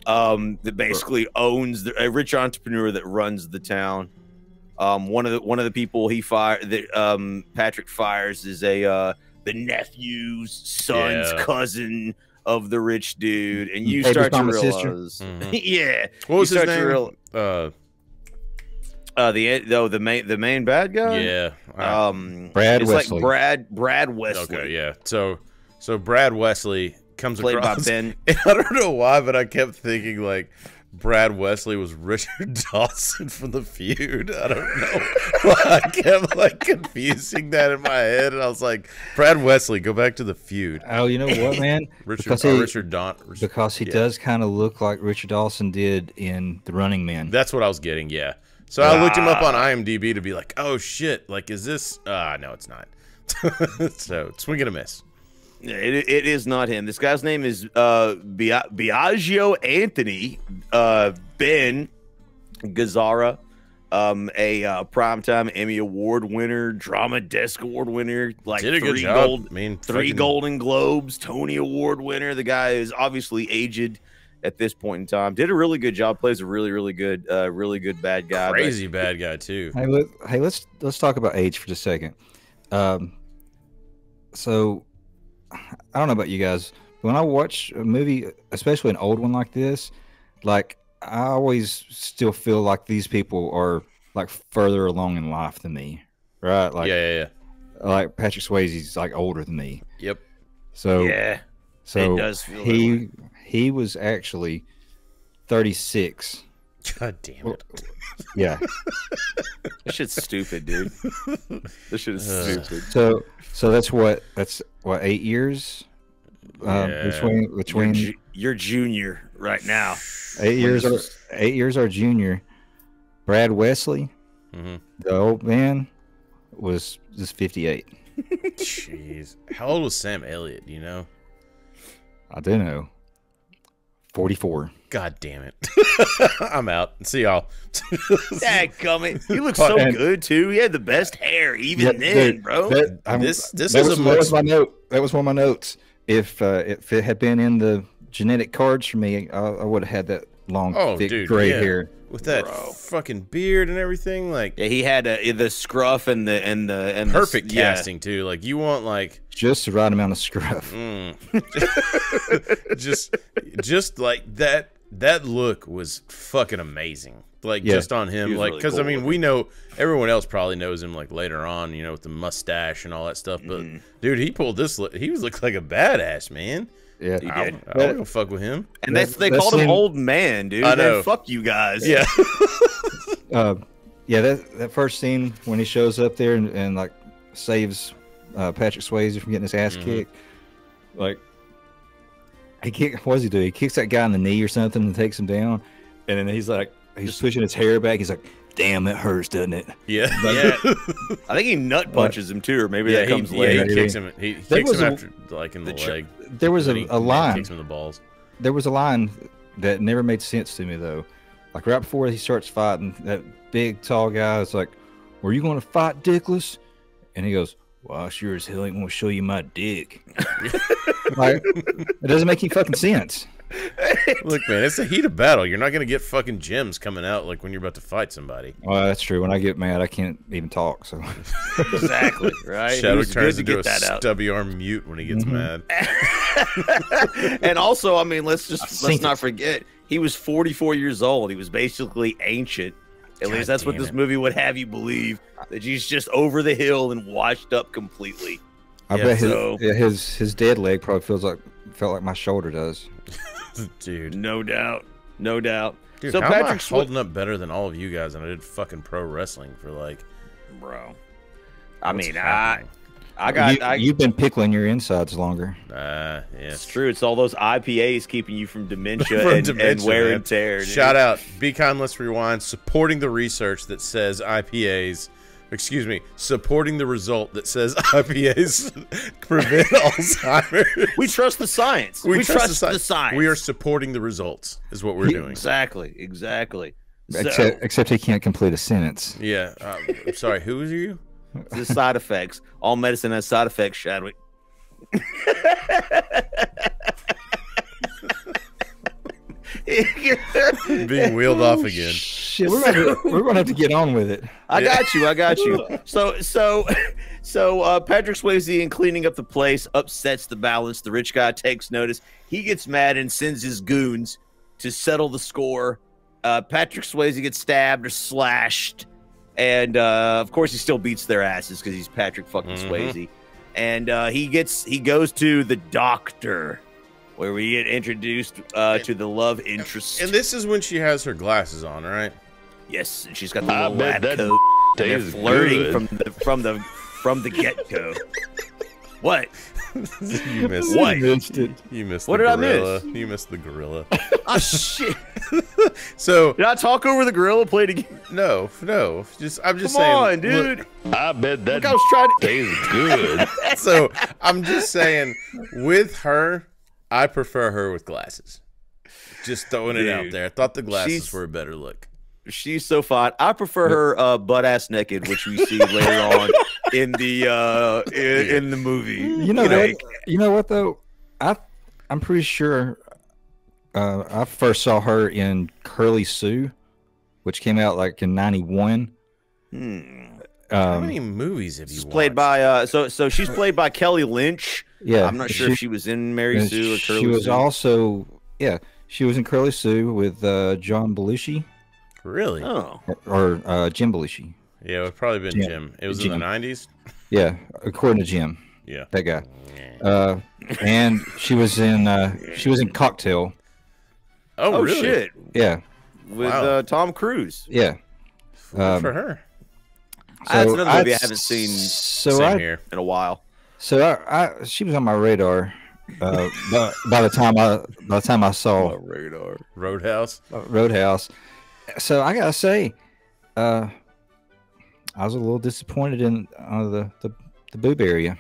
that basically owns a rich entrepreneur that runs the town. One of the people Patrick fires is the nephew's son's cousin of the rich dude, and you start to realize, yeah, what was his name? The main bad guy, Brad it's Wesley. like Brad Wesley. Okay, yeah. So Brad Wesley comes Played by across. Ben. And I don't know why, but I kept thinking like Brad Wesley was Richard Dawson from The Feud. I don't know why I kept like confusing that in my head, and I was like, Brad Wesley, go back to The Feud. Oh, you know what, man? Richard because he does kind of look like Richard Dawson did in The Running Man. That's what I was getting. Yeah. So I looked him up on IMDb to be like, oh shit, like is this? No, it's not. So swing and a miss. It is not him. This guy's name is Biagio Anthony Ben Gazzara, a primetime Emmy Award winner, Drama Desk Award winner, like did a good job. Three Golden Globes, Tony Award winner. The guy is obviously aged at this point in time. Did a really good job. Plays a really good bad guy. Crazy bad guy too. Hey, let's talk about age for just a second. So I don't know about you guys, but when I watch a movie, especially an old one like this, like I always still feel like these people are like further along in life than me, right? Like yeah. Like Patrick Swayze's like older than me. Yep. So yeah, so it does feel he was actually 36. God damn it. Yeah. This shit's stupid, dude. This shit is stupid. So that's what 8 years between you're junior right now. 8 years our junior. Brad Wesley, the old man, was just 58. Jeez. How old was Sam Elliott, do you know? I do know. 44. God damn it. I'm out. See y'all. Dadgummit. He looks so good too. He had the best hair even then, bro. That was my note. That was one of my notes. If it had been in the genetic cards for me, I would have had that long, thick gray hair with that fucking beard and everything. Like, yeah, he had the scruff and the perfect casting too. Like, you want like just the right amount of scruff. just like that. That look was fucking amazing. Like, just on him, like, because really cool. I mean, we know everyone else probably knows him like later on, you know, with the mustache and all that stuff. But dude, he pulled this. He was looking like a badass, man. Yeah, he did. I don't go fuck with him. And they called him old man, dude. I know. Man, fuck you guys. Yeah. Yeah, that first scene when he shows up there and like saves Patrick Swayze from getting his ass kicked. Like, what does he do? He kicks that guy in the knee or something and takes him down, and then he's pushing his hair back. He's like, "Damn, that hurts, doesn't it?" Yeah. I think he nut punches him too, or maybe that comes later. He kicks him. He kicks him after, like, in the leg. There was a line. Kicks him in the balls. There was a line that never made sense to me though. Like right before he starts fighting, that big tall guy is like, "Were you going to fight, Dickless?" And he goes, "Well, I sure as hell ain't going to show you my dick." Like, it doesn't make any fucking sense. Look, man, it's a heat of battle. You're not going to get fucking gems coming out like when you're about to fight somebody. Well, that's true. When I get mad, I can't even talk. So exactly right. Shadow turns into a stubby arm mute when he gets mad. And also, I mean, let's not forget, he was 44 years old. He was basically ancient. At least that's what this movie would have you believe, that he's just over the hill and washed up completely. I bet his dead leg probably felt like my shoulder does. Dude, no doubt. Dude, so how Patrick's holding up better than all of you guys, and I did fucking pro wrestling for like, bro. I mean, you've been pickling your insides longer. Yeah, it's true. It's all those IPAs keeping you from dementia, and wear and tear. Dude. Shout out, Be Kind, Let's Rewind, supporting the research that says supporting the result that says IPAs prevent Alzheimer's. We trust the science. We trust the science. We are supporting the results, is what we're doing. Exactly. Except he can't complete a sentence. Yeah. I'm sorry, who is you? The side effects. All medicine has side effects, Chadwick. Being wheeled off again. Shit, we're gonna have to get on with it. I got you. So Patrick Swayze, in cleaning up the place, upsets the balance. The rich guy takes notice. He gets mad and sends his goons to settle the score. Patrick Swayze gets stabbed or slashed, and of course he still beats their asses because he's Patrick fucking Swayze. And he goes to the doctor, where we get introduced to the love interest. And this is when she has her glasses on, right? Yes, and she's got the little lab coat. They're flirting from the get-go. What? You missed what? You missed what the did gorilla. I miss? You missed the gorilla. Oh shit! So did I talk over the gorilla? Play it again? No. I'm just saying. Come on, dude. Look, I bet that I was trying to tastes good. So I'm just saying, with her, I prefer her with glasses. Just throwing it out there. I thought the glasses were a better look. She's so fine. I prefer her butt ass naked, which we see later on in the movie. You know what though? I'm pretty sure I first saw her in Curly Sue, which came out like in '91. How many movies have you watched? Played by so she's played by Kelly Lynch. Yeah, I'm not sure if she was in Mary Sue or Curly Sue. She was also she was in Curly Sue with John Belushi. Really? Oh. Or Jim Belushi. Yeah, it would probably been Jim. It was in the 90s? Yeah, according to Jim. Yeah. That guy. And she was in Cocktail. Oh, really? Shit. Yeah. With Tom Cruise. Yeah. Good for her. That's another movie I haven't seen in a while. So she was on my radar. By the time I saw Roadhouse. So I gotta say, I was a little disappointed in the boob area.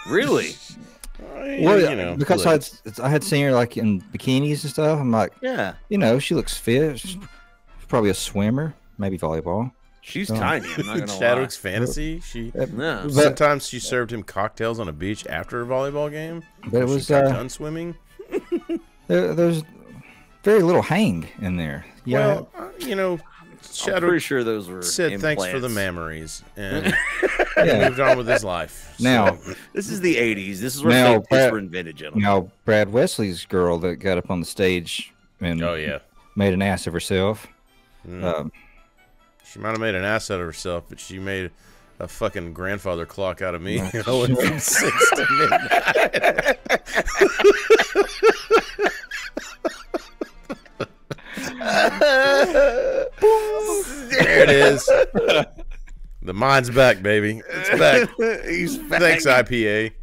Really? Well, because I had seen her like in bikinis and stuff. I'm like, she looks fit. She's probably a swimmer, maybe volleyball. She's tiny. I'm not gonna Chadwick's lie. fantasy. Sometimes she served him cocktails on a beach after a volleyball game. But it was done swimming. There's very little hang in there. Yeah, Chadwick, I'm pretty sure those were said implants. thanks for the memories and moved on with his life. Now this is the '80s. This is where fake were invented, gentlemen. Now Brad Wesley's girl that got up on the stage and made an ass of herself. She might have made an ass out of herself, but she made a fucking grandfather clock out of me. Going from 6 to midnight. There it is. is. The mine's back, baby. It's back. He's back. Thanks, IPA.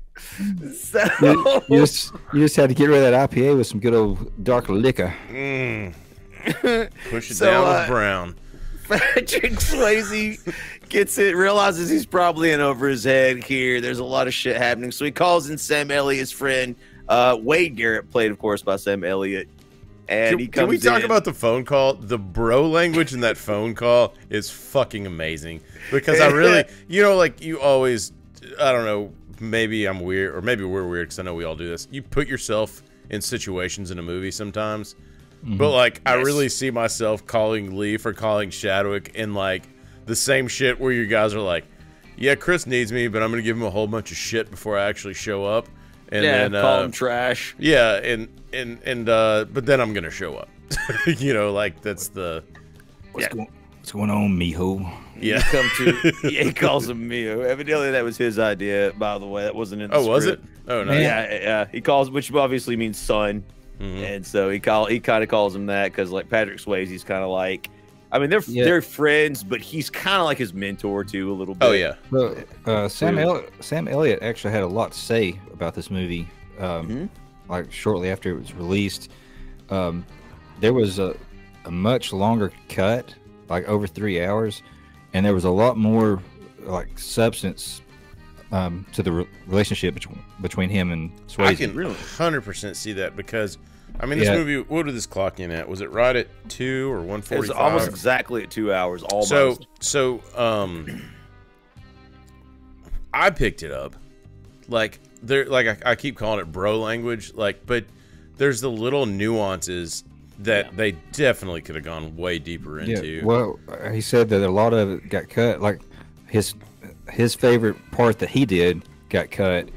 So You just had to get rid of that IPA with some good old dark liquor. Push it So, down with brown. Patrick Swayze gets it, realizes he's probably in over his head here. There's a lot of shit happening. So he calls in Sam Elliott's friend, Wade Garrett, played, of course, by Sam Elliott. And he comes Can we talk in. about the phone call? The bro language in that phone call is fucking amazing. Because I really, like you always, I don't know, maybe I'm weird, or maybe we're weird because I know we all do this. You put yourself in situations in a movie sometimes. But, like, I really see myself calling Leaf or calling Shadwick in, like, the same shit where you guys are like, yeah, Chris needs me, but I'm going to give him a whole bunch of shit before I actually show up. And then call him trash. Yeah, but then I'm going to show up. Like, that's the... What's going on, mijo? Yeah. He calls him Mio. Evidently, that was his idea, by the way. That wasn't in the script. Was it? Oh, no. Yeah. He calls, which obviously means son. And so he kind of calls him that because, like, Patrick Swayze's kind of like, I mean, they're friends, but he's kind of like his mentor too, a little bit. Oh yeah. Well, Sam Elliott actually had a lot to say about this movie. Like shortly after it was released, there was a much longer cut, like over 3 hours, and there was a lot more like substance to the relationship between him and Swayze. I can 100% see that because, I mean, this movie, what did this clock in at? Was it right at 2 or 1:45? It was almost exactly at 2 hours, almost. So, I picked it up. Like, I keep calling it bro language, like, but there's the little nuances that they definitely could have gone way deeper into. Yeah, well, he said that a lot of it got cut. Like, his favorite part that he did got cut,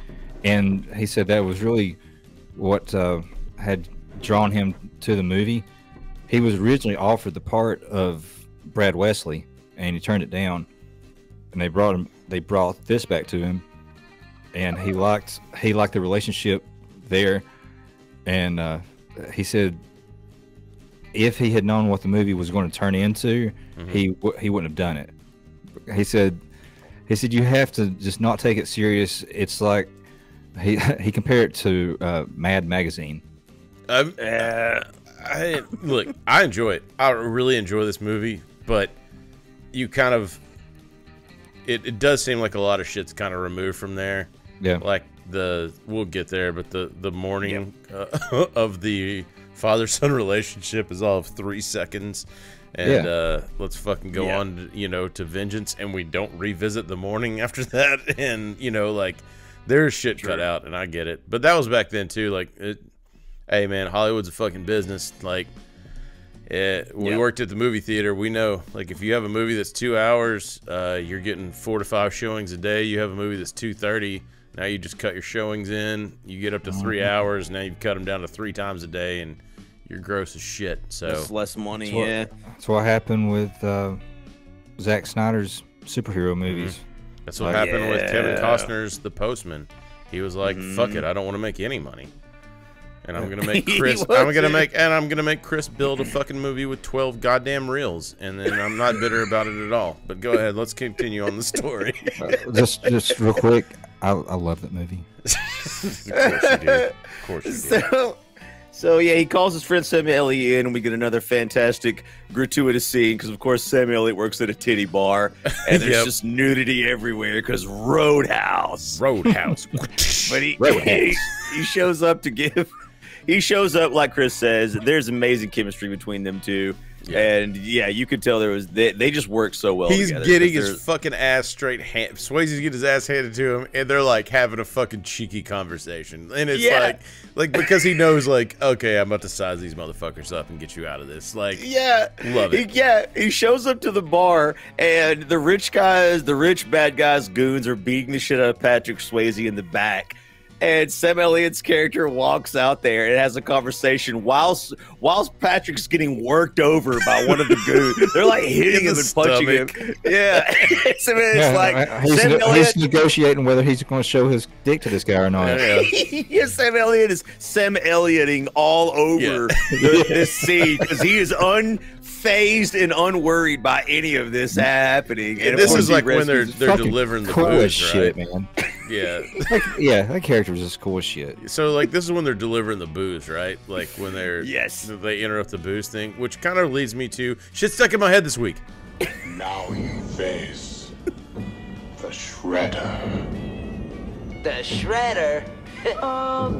and he said that was really what had drawn him to the movie. He was originally offered the part of Brad Wesley, and he turned it down. And they brought this back to him, and he liked the relationship there. And he said if he had known what the movie was going to turn into, he wouldn't have done it. He said you have to just not take it serious. It's like he compared it to Mad Magazine. Look, I enjoy it. I really enjoy this movie, but you kind of it does seem like a lot of shit's kind of removed from there. Yeah, like we'll get there, but the morning of the father-son relationship is all of 3 seconds. And let's fucking go on, to vengeance, and we don't revisit the morning after that. And like there's shit cut out, and I get it, but that was back then too. Like, hey man, Hollywood's a fucking business. Like, we worked at the movie theater. We know, like, if you have a movie that's 2 hours, you're getting 4 to 5 showings a day. You have a movie that's 2:30. Now you just cut your showings in. You get up to 3 hours. Now you've cut them down to 3 times a day, and you're gross as shit. So it's less money. That's what happened with Zack Snyder's superhero movies. That's what happened with Kevin Costner's The Postman. He was like, "Fuck it, I don't want to make any money, and I'm gonna make Chris. I'm gonna make Chris build a fucking movie with 12 goddamn reels, and then I'm not bitter about it at all." But go ahead, let's continue on the story. Just real quick, I love that movie. Of course you do. Of course you do. So he calls his friend Sam Elliott in, and we get another fantastic gratuitous scene because, of course, Sam Elliott works at a titty bar, and there's just nudity everywhere because Roadhouse. But he shows up to give. He shows up, like Chris says. There's amazing chemistry between them two. And you could tell they just work so well. He's together, getting his fucking ass straight. Swayze's getting his ass handed to him, and they're like having a fucking cheeky conversation. And it's like because he knows, like, okay, I'm about to size these motherfuckers up and get you out of this. Like, love it. He shows up to the bar, and the rich bad guys, goons are beating the shit out of Patrick Swayze in the back. And Sam Elliott's character walks out there and has a conversation whilst Patrick's getting worked over by one of the goons. They're like hitting him and punching him. Yeah. He's negotiating whether he's going to show his dick to this guy or not. Yeah, Sam Elliott is Sam Ellioting all over this scene because he is unfazed and unworried by any of this happening. And this is like when they're delivering the cool booze, as shit, right? man. Yeah. That character was just cool as shit. So like this is when they're delivering the booze, right? Like when they interrupt the booze thing, which kind of leads me to shit stuck in my head this week. Now you face the Shredder. The Shredder?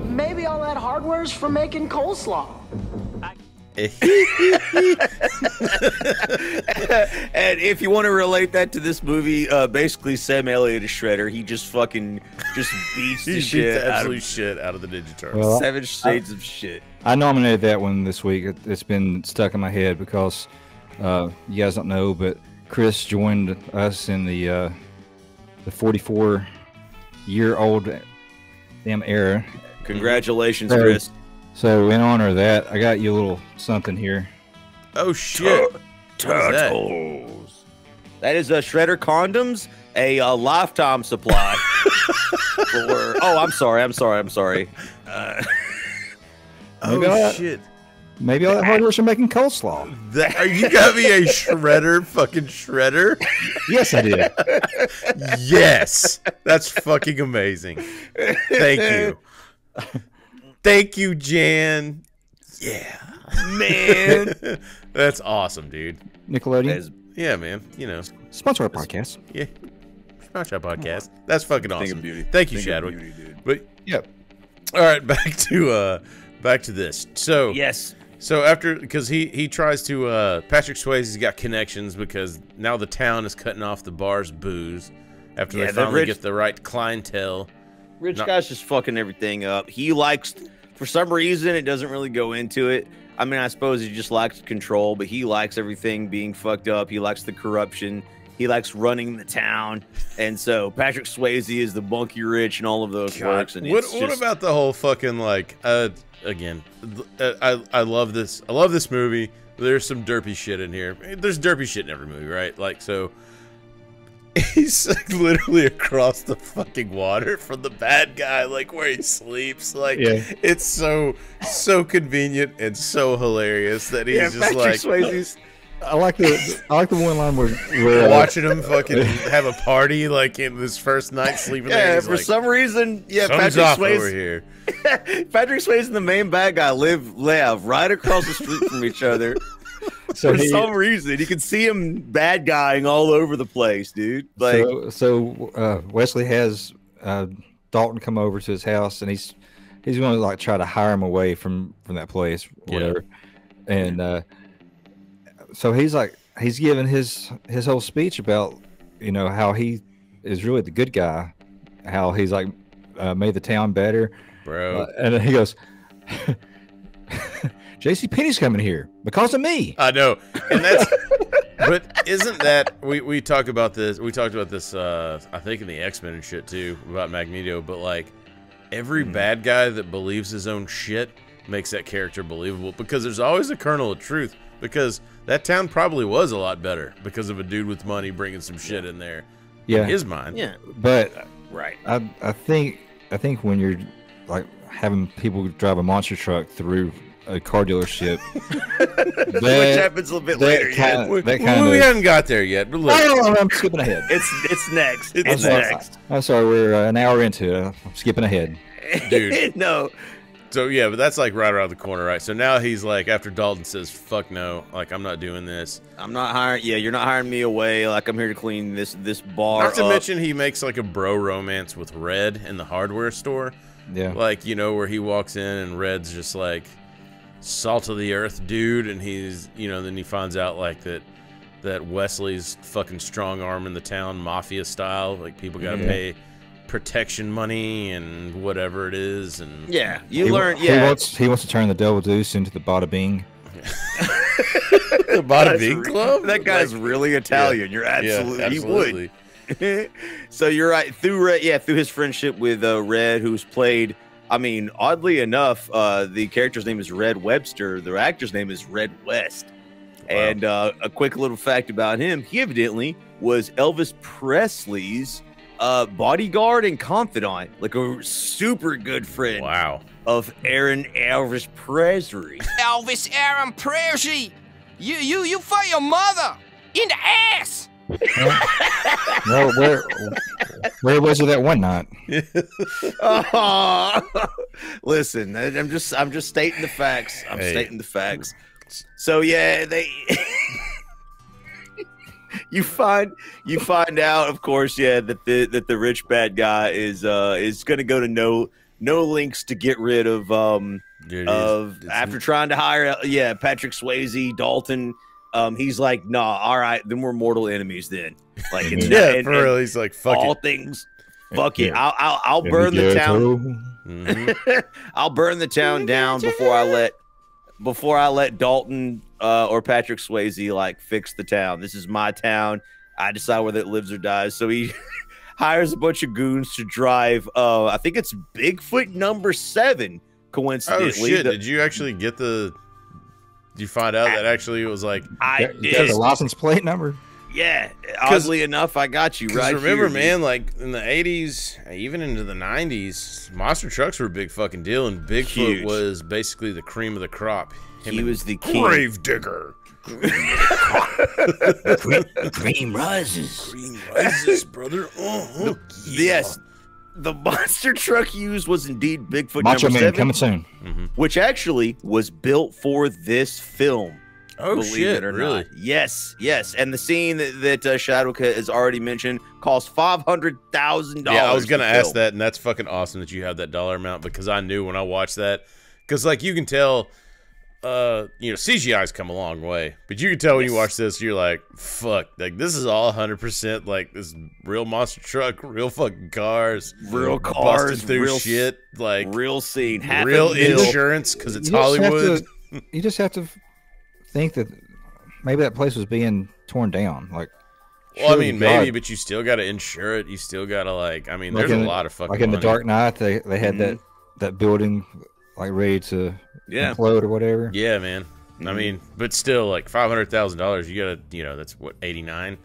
Maybe all that hardware's for making coleslaw. And if you want to relate that to this movie, basically Sam Elliott is Shredder. He just beats the shit out of the Ninja Turtles. Well, 7 shades of shit. I nominated that one this week. It's been stuck in my head because you guys don't know, but Chris joined us in the 44-year-old damn era. Congratulations, Chris. So in honor of that, I got you a little something here. Oh shit! Turtles. That is a Shredder condoms, a lifetime supply. I'm sorry. Shit! Maybe all that hardware's for making coleslaw. You got me a Shredder, fucking Shredder. Yes, I did. Yes, that's fucking amazing. Thank you. Thank you, Jan. Yeah, man. That's awesome, dude. Nickelodeon. Yeah, man. You know, sponsor our podcast. Yeah, sponsor our podcast. That's fucking awesome. Thank you, Chadwick. But yeah. All right, back to this. So yes. So because he tries to Patrick Swayze's got connections because now the town is cutting off the bar's booze after they finally get the right clientele. Rich guy's just fucking everything up. He likes, for some reason, it doesn't really go into it. I mean, I suppose he just likes control, but he likes everything being fucked up. He likes the corruption. He likes running the town. And so Patrick Swayze is the bunky rich and all of those works. And what about the whole fucking again, I love this. I love this movie. There's some derpy shit in here. There's derpy shit in every movie, right? Like, so he's like literally across the fucking water from the bad guy, like where he sleeps. Like, it's so convenient and so hilarious that he's just Patrick like. Swayze's. I like the one line where watching him fucking have a party like in this first night sleeping there. Yeah, for some reason, Patrick Swayze over here. Patrick Swayze and the main bad guy live right across the street from each other. So for some reason, you can see him bad guying all over the place, dude. Like, so Wesley has Dalton come over to his house, and he's going to like try to hire him away from that place, whatever. And so he's giving his whole speech about how he is really the good guy, how he's like made the town better, bro. And then he goes, JCPenney's coming here because of me. I know, and that's. But isn't that we talk about this? We talked about this, I think, in the X-Men and shit too about Magneto. But like, every bad guy that believes his own shit makes that character believable because there's always a kernel of truth. Because that town probably was a lot better because of a dude with money bringing some shit in there. Yeah, in his mind. Yeah, but right. I think when you're like having people drive a monster truck through a car dealership, which happens a little bit later. We haven't got there yet. But look. I'm skipping ahead. It's next. It's next. I'm sorry, we're an hour into it. I'm skipping ahead, dude. No. So yeah, but that's like right around the corner, right? So now he's like, after Dalton says, "Fuck no," like I'm not doing this. I'm not hiring. Yeah, you're not hiring me away. Like I'm here to clean this bar. Not to mention, he makes like a bro romance with Red in the hardware store. Yeah, like where he walks in and Red's just like salt of the earth dude, and he's then he finds out like that Wesley's fucking strong arm in the town, mafia style. Like people gotta pay protection money and whatever it is, and you learn. He wants to turn the Devil Deuce into the Bada Bing. The Bada Bing Club. That guy's really Italian. You're absolutely. Absolutely. So you're right. Through Red, through his friendship with Red, who's played. I mean, oddly enough, the character's name is Red Webster. The actor's name is Red West. Wow. And a quick little fact about him: he evidently was Elvis Presley's bodyguard and confidant, like a super good friend. Wow. Of Elvis Presley. Elvis Aaron Presley, you fight your mother in the ass. Well, where was it that one night? Listen, I'm just stating the facts. I'm stating the facts. So yeah, they you find out, of course, that the rich bad guy is going to go to no links to get rid of after trying to hire Patrick Swayze, Dalton. He's like, nah, all right, then we're mortal enemies then. Like, for real, he's like, fuck all it. Things, fuck it. I'll burn the town. I'll burn the town down before I let Dalton or Patrick Swayze like fix the town. This is my town. I decide whether it lives or dies. So he hires a bunch of goons to drive. I think it's Bigfoot number 7. Coincidentally, oh shit! Did you actually get the? Did you find out that actually it was like I did the license plate number? Yeah, oddly enough, I got you right. Remember, here, man, like in the '80s, even into the '90s, monster trucks were a big fucking deal, and Bigfoot was basically the cream of the crop. He was the king. Grave digger. Cream rises. Cream rises, brother. Yes. The monster truck used was indeed Bigfoot Macho number Man 7, coming soon. Which actually was built for this film. Oh, believe shit, it or really? not. Yes. And the scene that Shadwick has already mentioned cost $500,000. Yeah, I was gonna ask that, and that's fucking awesome that you have that dollar amount, because I knew when I watched that, because like you can tell, CGI's come a long way, but you can tell when you watch this, you're like, fuck, like this is all 100% like this real monster truck, real fucking cars, real cars, busting through real shit, like real scene, real insurance, because it's Hollywood. You just have to think that maybe that place was being torn down. Like, well, I mean, maybe, but you still got to insure it. You still got to there's a lot of fucking like in money. The Dark Knight, they had that building like ready to implode or whatever. Yeah, man. I mean, but still, like $500,000, you gotta, that's what, 89,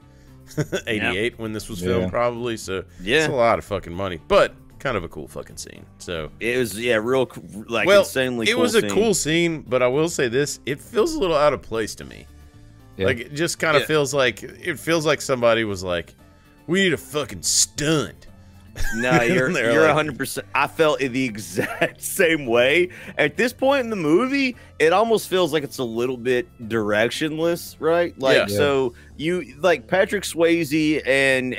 88 when this was filmed, probably. So it's a lot of fucking money, but kind of a cool fucking scene. So it was, real, like, insanely. It was a cool scene, but I will say this: it feels a little out of place to me. Yeah. Like, it just kind of feels like somebody was like, "We need a fucking stunt." No, you're 100%. I felt the exact same way. At this point in the movie, it almost feels like it's a little bit directionless, right? Like, so you like Patrick Swayze and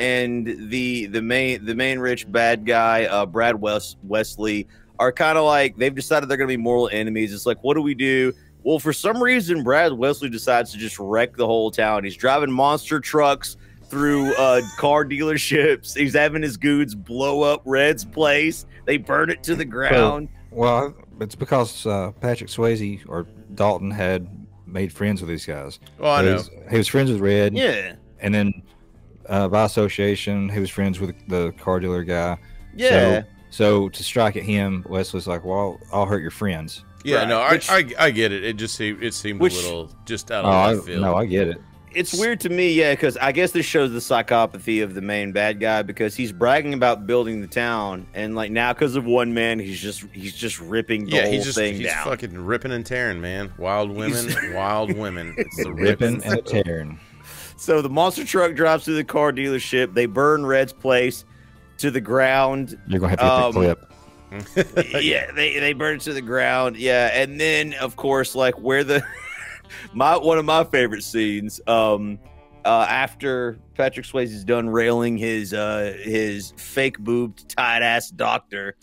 the main rich bad guy, Brad Wesley, are kind of like, they've decided they're going to be mortal enemies. It's like, what do we do? Well, for some reason, Brad Wesley decides to just wreck the whole town. He's driving monster trucks through car dealerships. He's having his goons blow up Red's place. They burn it to the ground. Well, it's because Patrick Swayze or Dalton had made friends with these guys. Oh, I know. He was friends with Red. Yeah. And then by association, he was friends with the car dealer guy. Yeah. So to strike at him, Wesley's like, well, I'll hurt your friends. Yeah, right. No, I get it. It just seemed a little just out of left field. No, I get it. It's weird to me, because I guess this shows the psychopathy of the main bad guy, because he's bragging about building the town, and like now because of one man, he's just ripping the whole thing down. He's fucking ripping and tearing, man. Wild women, wild women. It's the ripping and tearing. So the monster truck drives through the car dealership. They burn Red's place to the ground. You're gonna have to get the clip. Yeah, they burn it to the ground. Yeah, and then of course, like where the one of my favorite scenes, after Patrick Swayze's done railing his fake boobed tight ass doctor,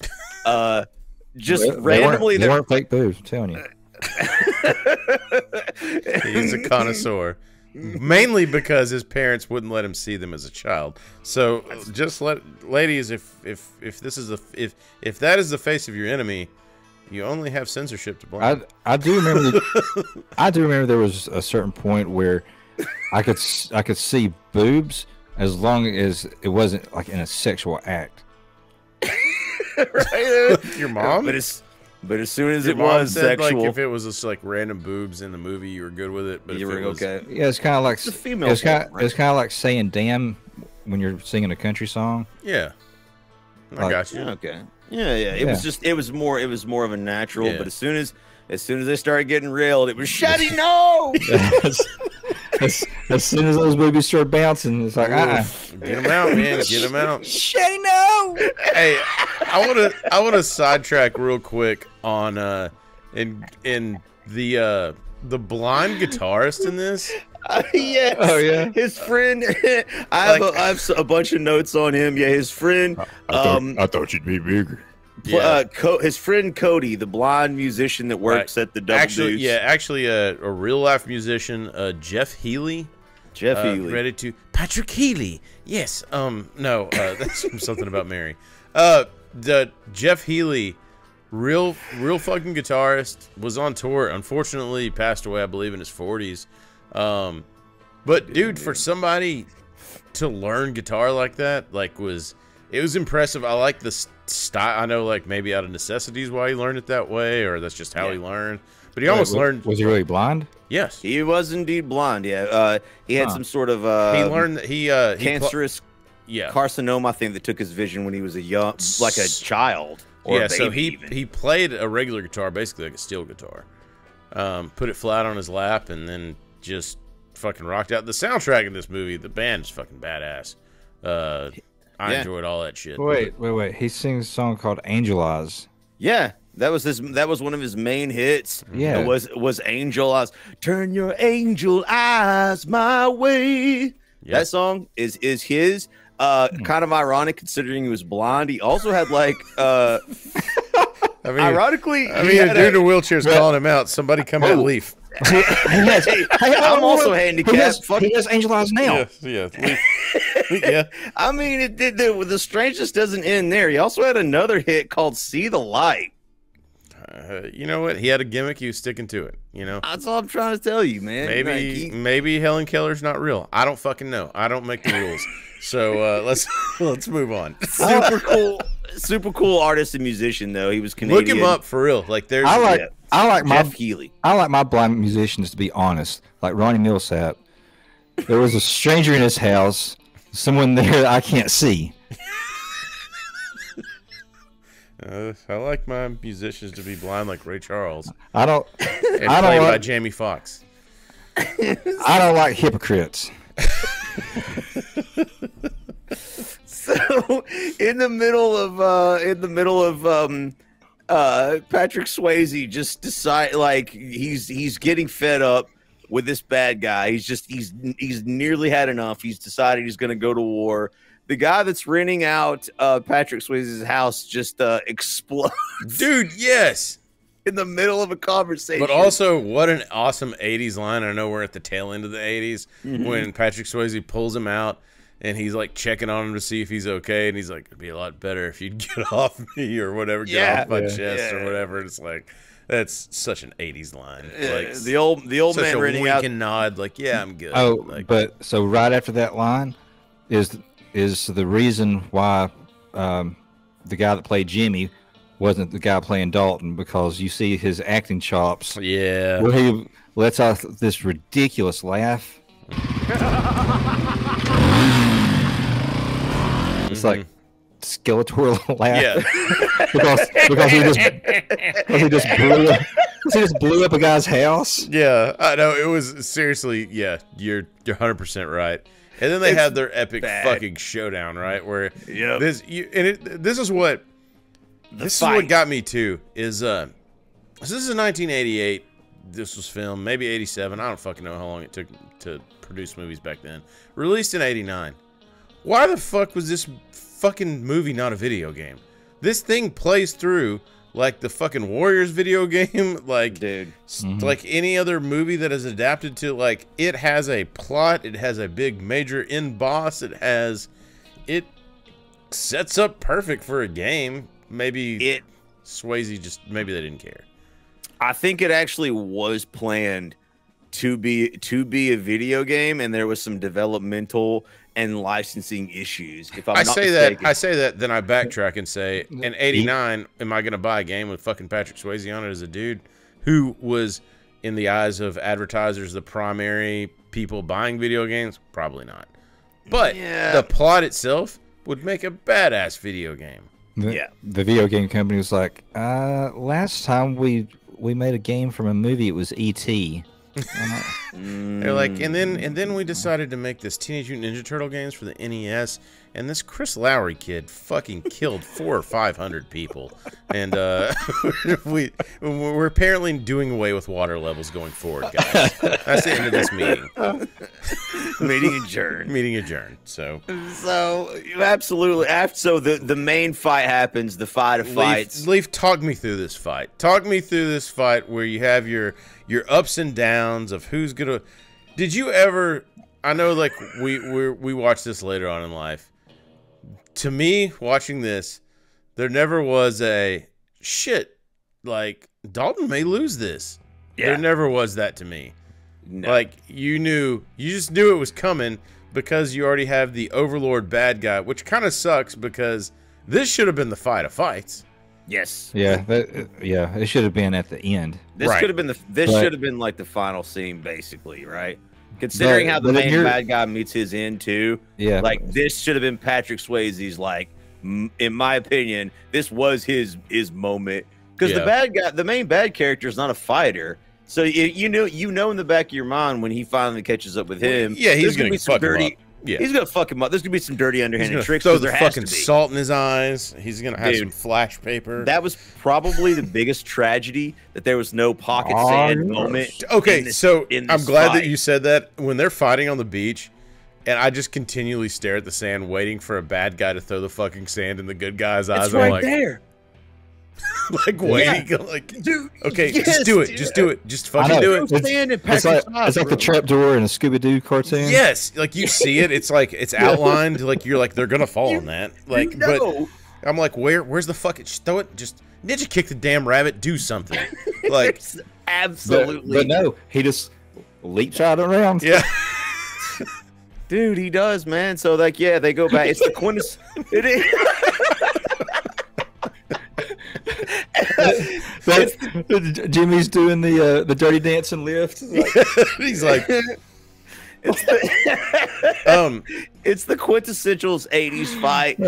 randomly they weren't fake boobs, I'm telling you. He's a connoisseur. Mainly because his parents wouldn't let him see them as a child. So just ladies, if this is if that is the face of your enemy, you only have censorship to blame. I do remember. I do remember there was a certain point where I could see boobs, as long as it wasn't like in a sexual act. Right? Your mom? But as soon as Your it mom was said, sexual, like, if it was just like random boobs in the movie, you were good with it. But you if were it was, okay. Yeah, it's kind of like It's a female It's kind form, right? of like saying "damn" when you're singing a country song. Yeah, I Like- got you. Okay. Yeah. It was just it was more of a natural. Yeah. But as soon as they started getting railed, it was Shady no. as soon as those babies start bouncing, it's like, Get them out, man. Get them out. Shady no. Hey, I want to sidetrack real quick on in the blind guitarist in this. Yes. Oh, yeah. His friend. I have a bunch of notes on him. Yeah, his friend. I thought you'd be bigger. His friend Cody, the blind musician that works at the Double Deuce. Actually, a real life musician, Jeff Healy. Jeff Healy. Ready to Patrick Healy. Yes. No, that's from Something About Mary. The Jeff Healy, real fucking guitarist, was on tour. Unfortunately, he passed away, I believe, in his 40s. But dude, for somebody to learn guitar like that, it was impressive. I like the style. I know, like, maybe out of necessity is why he learned it that way, or that's just how he learned. But he almost learned. Was he really blind? Yes, he was indeed blind. Yeah, he had some sort of he learned that he cancerous carcinoma, I think, that took his vision when he was a child. Or a so baby he played a regular guitar, basically like a steel guitar. Put it flat on his lap, and then just fucking rocked out. The soundtrack in this movie, the band is fucking badass. I enjoyed all that shit. Wait. He sings a song called "Angel Eyes." Yeah, that was one of his main hits. Yeah, it was Angel Eyes. Turn your angel eyes my way. Yeah. That song is his. Kind of ironic considering he was blind. He also had like ironically, I mean, a dude in a wheelchair is calling him out. Somebody come at Leaf. I'm also handicapped. He has angel eyes now. Yeah. Yeah. I mean, the strangeness doesn't end there. He also had another hit called "See the Light." You know what? He had a gimmick. He was sticking to it. You know. That's all I'm trying to tell you, man. Maybe Helen Keller's not real. I don't fucking know. I don't make the rules. So let's move on. Super cool artist and musician though. He was Canadian. Look him up for real. Like there's I like Jeff Healy. I like my blind musicians to be honest. Like Ronnie Millsap. There was a stranger in his house. Someone there that I can't see. I like my musicians to be blind like Ray Charles. I don't. And I played don't by like, Jamie Foxx. I don't like hypocrites. So in the middle of Patrick Swayze just decide like he's getting fed up with this bad guy. He's nearly had enough. He's decided he's going to go to war. The guy that's renting out Patrick Swayze's house just explodes. Dude, yes. In the middle of a conversation. But also, what an awesome 80s line. I know we're at the tail end of the 80s when Patrick Swayze pulls him out and he's like checking on him to see if he's okay. And he's like, it'd be a lot better if you'd get off me or whatever, get off my chest or whatever. It's like, that's such an 80s line. Like the old man renting out. And nod, like, yeah, I'm good. Oh, like, but so right after that line is the reason why the guy that played Jimmy wasn't the guy playing Dalton, because you see his acting chops. Yeah. Where he lets out this ridiculous laugh. It's like Skeletor laugh. Yeah. because he just blew up a guy's house. Yeah, I know. It was seriously, yeah, you're 100% right. And then they had their epic fucking showdown, right? Where this is what got me too. Is this is 1988? This was filmed maybe 87. I don't fucking know how long it took to produce movies back then. Released in 89. Why the fuck was this fucking movie not a video game? This thing plays through like the fucking Warriors video game, like dude, like any other movie that is adapted to. Like, it has a plot, it has a big major end boss, it sets up perfect for a game. Maybe Swayze maybe they didn't care. I think it actually was planned to be a video game, and there was some developmental and licensing issues. If I'm I not say mistaken. that, then I backtrack and say, in '89, am I going to buy a game with fucking Patrick Swayze on it as a dude who was, in the eyes of advertisers, the primary people buying video games? Probably not. But the plot itself would make a badass video game. The video game company was like, last time we made a game from a movie, it was E.T. They're like, and then we decided to make this Teenage Mutant Ninja Turtle games for the NES, and this Chris Lowry kid fucking killed 400 or 500 people, and we're apparently doing away with water levels going forward, guys. That's the end of this meeting. Meeting adjourned. Meeting adjourned. So absolutely. So the main fight happens. The fight of fights. Leaf, talk me through this fight. Talk me through this fight where you have your ups and downs of who's gonna. Did you ever? I know, like we watched this later on in life. To me, watching this, there never was a shit. Like Dalton may lose this. Yeah. There never was that to me. No. Like you just knew it was coming because you already have the Overlord bad guy, which kind of sucks because this should have been the fight of fights. Yes. Yeah. It should have been at the end. This could have been should have been like the final scene, basically, right? Considering how the main bad guy meets his end too. Yeah. Like this should have been Patrick Swayze's. Like, in my opinion, this was his moment because the main bad character is not a fighter. So you know in the back of your mind when he finally catches up with him, he's gonna be fuck him up. Yeah, he's gonna fuck him up. There's gonna be some dirty underhanded tricks. Throw the fucking salt in his eyes. He's gonna have some flash paper. That was probably the biggest tragedy that there was no pocket sand moment. Okay, so I'm glad that you said that. When they're fighting on the beach, and I just continually stare at the sand, waiting for a bad guy to throw the fucking sand in the good guy's eyes. It's right I'm like, there. Like waiting, like, dude. Okay, just do it. Just do it. Just fucking do it. It's like the trapdoor in a Scooby-Doo cartoon. Yes, like you see it. It's like it's outlined. Like you're like they're gonna fall on that. Like, but I'm like, where's the fucking? Just throw it. Just ninja kick the damn rabbit. Do something. Like absolutely. But no, he just leaps out around. Yeah. Dude, he does, man. So like, yeah, they go back. It's the it is. Jimmy's doing the dirty dancing lift. He's like, it's the quintessential '80s fight.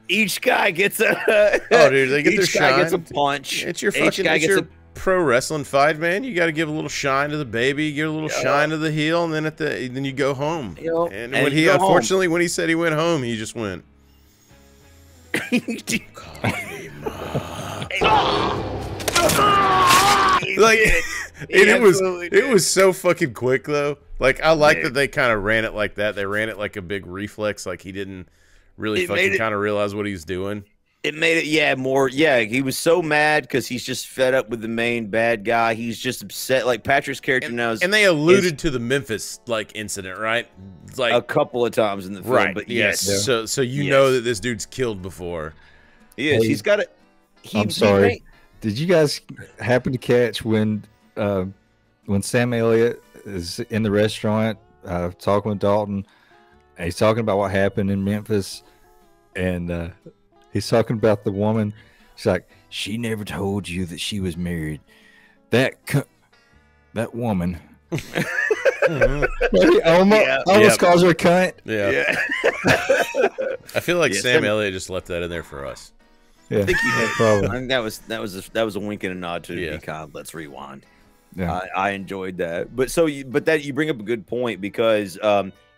Each guy gets a they get their shine. Gets a punch. It's your fucking pro wrestling fight, man. You got to give a little shine to the baby, give a little shine to the heel, and then then you go home. And when he unfortunately when he said he went home, he just went. Like it was so fucking quick though. Like I like that they kind of ran it like that. They ran it like a big reflex. Like he didn't really fucking kind of realize what he was doing. It made it more. He was so mad because he's just fed up with the main bad guy. He's just upset. Like Patrick's character now and they alluded to the Memphis like incident, right? Like a couple of times in the film, right? But yes. Yeah. So you know that this dude's killed before. Yes, he's got it. I'm sorry. Did you guys happen to catch when Sam Elliott is in the restaurant talking with Dalton? And he's talking about what happened in Memphis, and he's talking about the woman. She's like, she never told you that she was married. That woman. Almost calls her a cunt. Yeah. I feel like Sam Elliott just left that in there for us. Yeah, I think he did. Probably. I think that was a wink and a nod to be kind of let's rewind. Yeah. I enjoyed that. But you bring up a good point because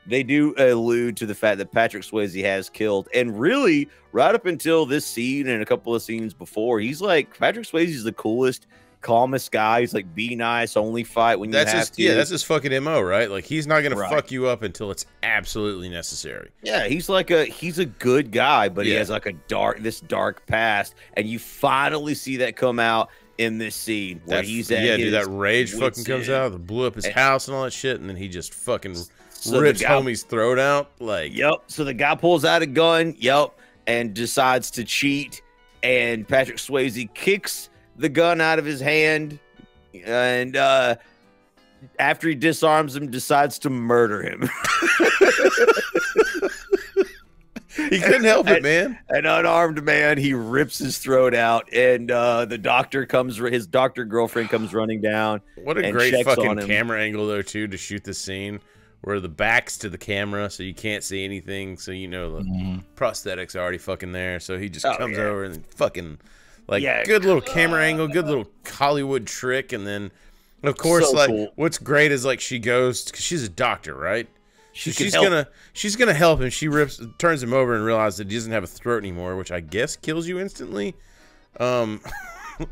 they do allude to the fact that Patrick Swayze has killed, and really right up until this scene and a couple of scenes before, he's like Patrick Swayze is the coolest, calmest guy. He's like, be nice, only fight when you have to. Yeah, that's his fucking MO, right? Like he's not gonna fuck you up until it's absolutely necessary. Yeah, he's a good guy, but he has like this dark past, and you finally see that come out in this scene where he's at dude, that rage fucking comes out, blew up his house and all that shit, and then he just fucking rips homie's throat out. Like, so the guy pulls out a gun, and decides to cheat, and Patrick Swayze kicks the gun out of his hand, and after he disarms him, decides to murder him. He couldn't help it, man. An unarmed man, he rips his throat out, and the doctor comes. His doctor girlfriend comes running down. What a great fucking camera angle, though, too, to shoot the scene where the back's to the camera, so you can't see anything. So you know the prosthetics are already fucking there. So he just comes over and fucking good little camera angle, good little Hollywood trick, and then of course cool. What's great is she goes because she's a doctor, right? She's gonna help him. She turns him over and realizes that he doesn't have a throat anymore, which I guess kills you instantly. I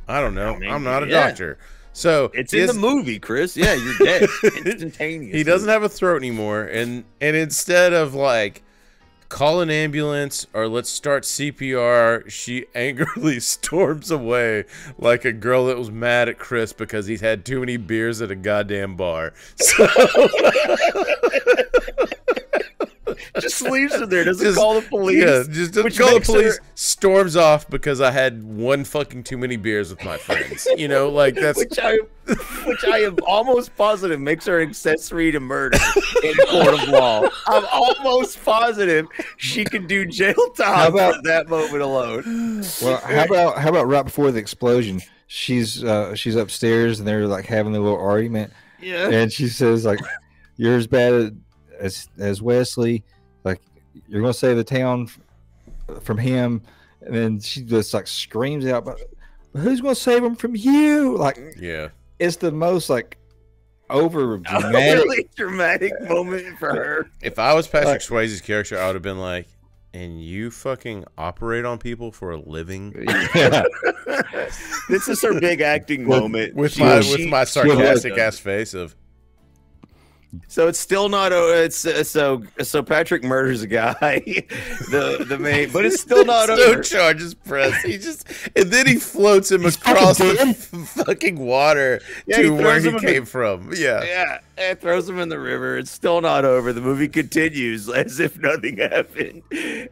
don't know. I'm not a doctor. So it's in the movie, Chris. Yeah, you're dead instantaneously. He doesn't have a throat anymore, and instead of call an ambulance or let's start CPR, she angrily storms away like a girl that was mad at Chris because he's had too many beers at a goddamn bar. So just leaves him there, doesn't call the police. Yeah, just doesn't call the police. Storms off because I had one fucking too many beers with my friends. You know, that's which I am almost positive makes her accessory to murder in court of law. I'm almost positive she could do jail time for that moment alone. Well, how about right before the explosion? She's upstairs and they're having a little argument. Yeah, and she says "You're as bad as Wesley. You're gonna save the town from him." And then she just screams out, "But who's gonna save him from you?" Yeah. It's the most over dramatic moment for her. If I was Patrick Swayze's character, I would have been like, "And you fucking operate on people for a living?" Yeah. This is her big acting moment with my sarcastic ass face of. So it's still not. It's so Patrick murders a guy, the main, but it's still not over. No charges pressed. And then he floats him across the fucking water to where he came from. Yeah, and throws him in the river. It's still not over. The movie continues as if nothing happened.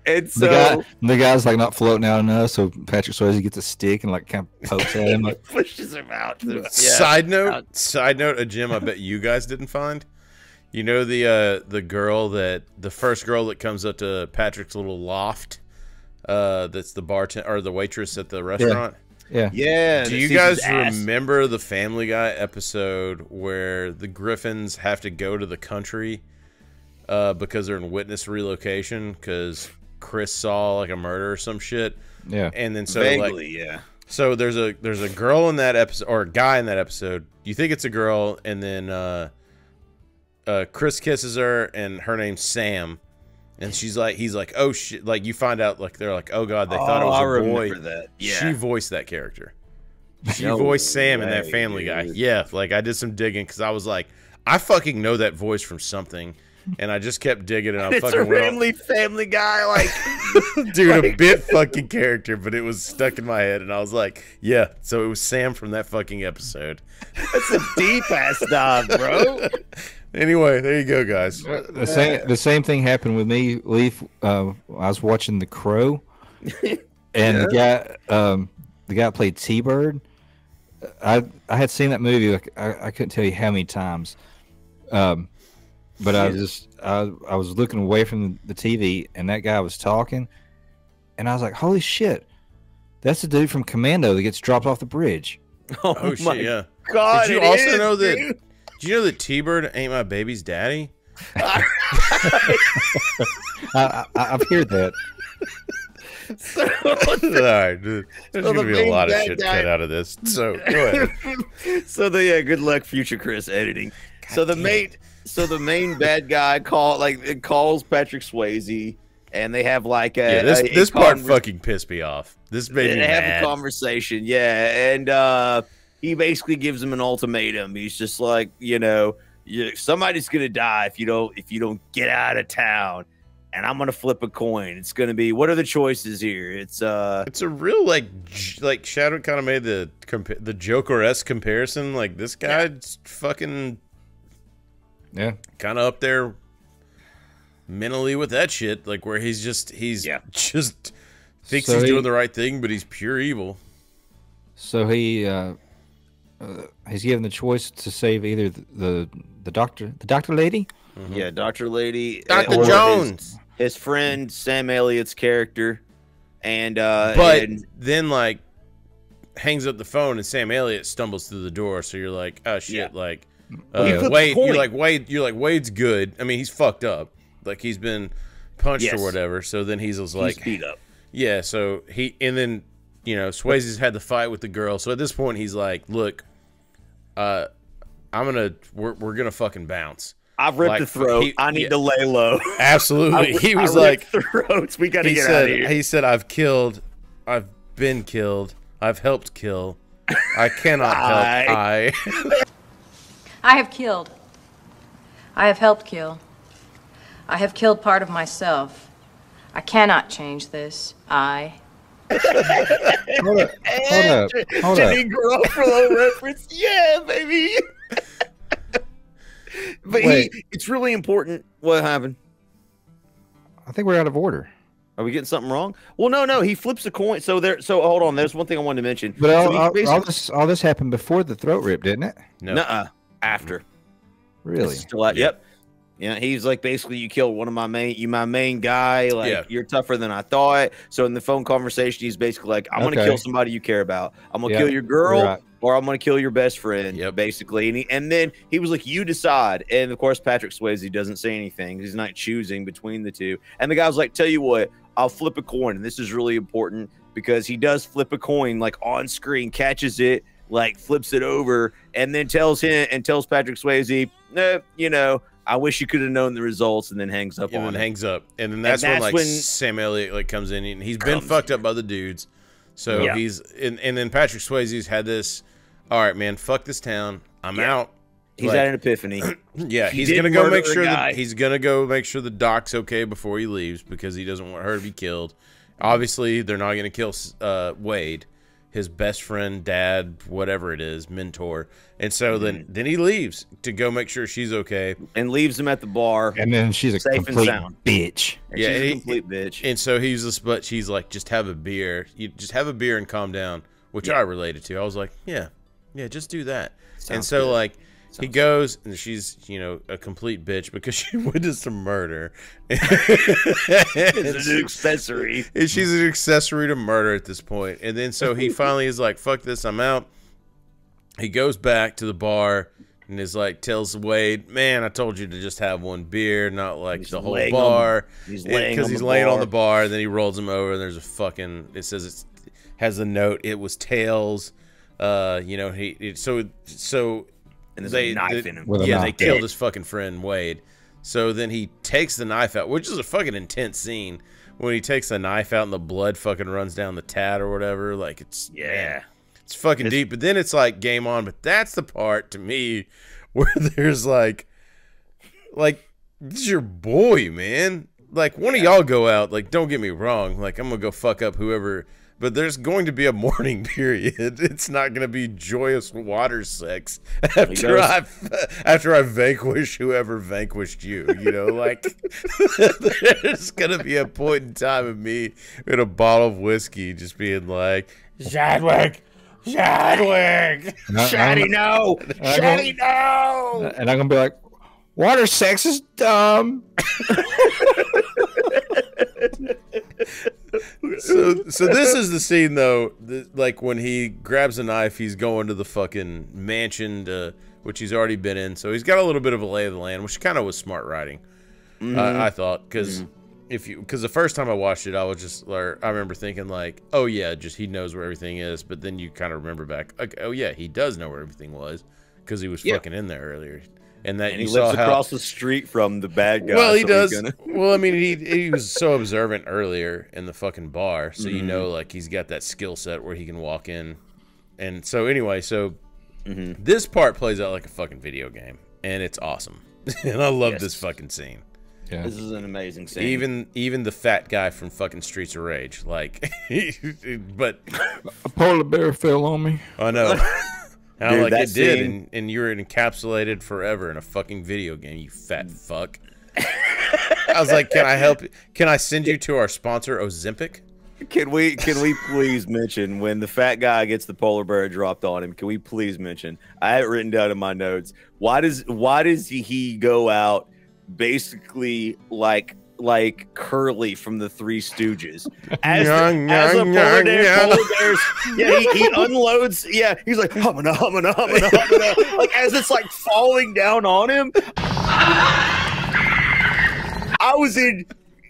And so the guy's not floating out enough, so Patrick Swayze gets a stick and kind of pokes at him, pushes him out. Side note, a gem I bet you guys didn't find. You know the girl the first girl that comes up to Patrick's little loft, that's the bartender or the waitress at the restaurant. Yeah. Do you guys remember the Family Guy episode where the Griffins have to go to the country because they're in witness relocation because Chris saw a murder or some shit? Yeah. And then so vaguely, yeah. So there's a girl in that episode or a guy in that episode. You think it's a girl, and then Chris kisses her, and her name's Sam, and he's like, oh shit, you find out they're like, oh god, they thought it was a boy. That. Yeah. She voiced that character. She voiced Sam in that Family Guy. Yeah, I did some digging because I was like, I fucking know that voice from something, and I just kept digging, and I it's fucking a Family Guy, dude, a bit fucking character, but it was stuck in my head, and I was like, yeah, so it was Sam from that fucking episode. That's a deep ass dive, bro. Anyway, there you go, guys. The same thing happened with me, Leaf. I was watching The Crow, and the guy played T-Bird. I had seen that movie I couldn't tell you how many times, but I was looking away from the TV, and that guy was talking, and I was like, holy shit, that's the dude from Commando that gets dropped off the bridge. Oh shit, yeah. God, did you also know that? Dude. Do you know that T-Bird ain't my baby's daddy? I've heard that. All right, dude. There's going to be a lot of shit cut out of this. So go ahead. So good luck, future Chris editing. God the main bad guy calls Patrick Swayze, and they have this part fucking pissed me off. This made me mad. They have a conversation, and he basically gives him an ultimatum. He's just like, somebody's gonna die if you don't get out of town, and I'm gonna flip a coin. It's gonna be, what are the choices here? It's a real Shadow kind of made the Joker-esque comparison. This guy's fucking kind of up there mentally with that shit. Where he's just thinks he's doing the right thing, but he's pure evil. So he he's given the choice to save either the doctor lady. Yeah, Dr. Lady, Dr. or Jones, his friend Sam Elliott's character, and but then like hangs up the phone and Sam Elliott stumbles through the door. So you're like, oh shit, like Wade. You're like Wade's good. I mean, he's fucked up, like he's been punched or whatever. So then he's like beat up. Yeah. So then Swayze's had the fight with the girl. So at this point he's like, look, we're gonna fucking bounce. I've ripped the throat. I need to lay low. Absolutely. He was like, throats. We got to get out of here. He said, I've been killed. I've helped kill. I cannot help. I have killed. I have helped kill. I have killed part of myself. I cannot change this. Hold up. Jenny Garofalo reference. Yeah, baby. But it's really important. What happened? I think we're out of order. Are we getting something wrong? Well, no. He flips a coin. So hold on. There's one thing I wanted to mention. But all this happened before the throat rip, didn't it? No. Nuh-uh. After. Really? Yep. Yeah. He's like, basically, you killed one of my main guy. Like, you're tougher than I thought. So in the phone conversation, he's basically like, I'm gonna kill somebody you care about. I'm gonna kill your girl. Or I'm going to kill your best friend, basically. And then he was like, you decide. And, of course, Patrick Swayze doesn't say anything. He's not choosing between the two. And the guy was like, tell you what, I'll flip a coin. And this is really important because he does flip a coin, like, on screen, catches it, like, flips it over, and then tells Patrick Swayze, I wish you could have known the results, and then hangs up on it. Hangs up. And then that's when Sam Elliott, like, comes in. And he's been fucked up by the dudes. So and then Patrick Swayze's had this, all right, man, fuck this town. I'm out. He's had an epiphany. He's gonna go make sure the doc's okay before he leaves because he doesn't want her to be killed. Obviously, they're not gonna kill Wade, his best friend, dad, whatever it is, mentor. And so then he leaves to go make sure she's okay, and leaves him at the bar. And then she's a complete bitch. Yeah, she's a complete bitch. And so but she's like, just have a beer. You just have a beer and calm down, which I related to. I was like, yeah, just do that. And so like he goes, and she's a complete bitch because she witnessed a murder. It's an accessory. And she's an accessory to murder at this point. And then so he finally is like, fuck this, I'm out. He goes back to the bar and is like, tells Wade, man, I told you to just have one beer, not like the whole bar. Because he's laying on the bar, and then he rolls him over, and there's a fucking, it says it has a note, it was Tails. So and there's a knife in him. They killed his fucking friend Wade. So then he takes the knife out, which is a fucking intense scene. When he takes the knife out and the blood fucking runs down the tat or whatever, like it's it's fucking deep. But then it's like game on. But that's the part to me where there's like this is your boy, man. Like one of y'all go out. Like don't get me wrong. Like I'm gonna go fuck up whoever. But there's going to be a mourning period. It's not going to be joyous water sex after I vanquish whoever vanquished you. Like there's going to be a point in time of me with a bottle of whiskey just being like, Chadwick, Shaddy, no, Shaddy, no. And I'm going to be like, water sex is dumb. So this is the scene though, like when he grabs a knife, he's going to the fucking mansion, which he's already been in. So he's got a little bit of a lay of the land, which kind of was smart writing, I thought, because the first time I watched it, I was I remember thinking like, oh yeah, just he knows where everything is, but then you kind of remember back, like, oh yeah, he does know where everything was because he was fucking in there earlier. And he lives across the street from the bad guy. Well, he does. Well, I mean, he was so observant earlier in the fucking bar, so like he's got that skill set where he can walk in. And so anyway, this part plays out like a fucking video game, and it's awesome. And I love this fucking scene. Yeah. This is an amazing scene. Even the fat guy from fucking Streets of Rage, like, but a polar bear fell on me. I know. Dude, like it did, and you were encapsulated forever in a fucking video game, you fat fuck. I was like, can I help? Can I send you to our sponsor, Ozempic? Can we please mention when the fat guy gets the polar bear dropped on him? Can we please mention? I have it written down in my notes. Why does he go out basically like Curly from the Three Stooges? As a polar bear, yeah, he unloads. Yeah, he's like humana, like as it's like falling down on him. I was in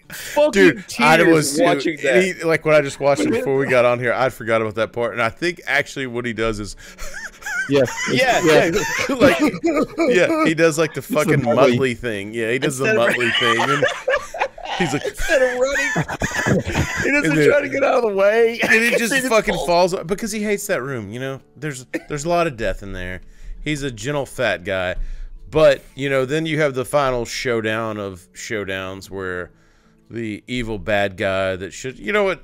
fucking tears watching that. Like when I just watched it before we got on here, I forgot about that part, and I think actually what he does is. Yeah. Like, yeah, he does like the fucking Muttley thing. Yeah, he does the Muttley thing. And he's like, instead of running, he doesn't try to get out of the way. And he just fucking falls because he hates that room. You know, there's a lot of death in there. He's a gentle fat guy, but you know, then you have the final showdown of showdowns where the evil bad guy that should, you know what,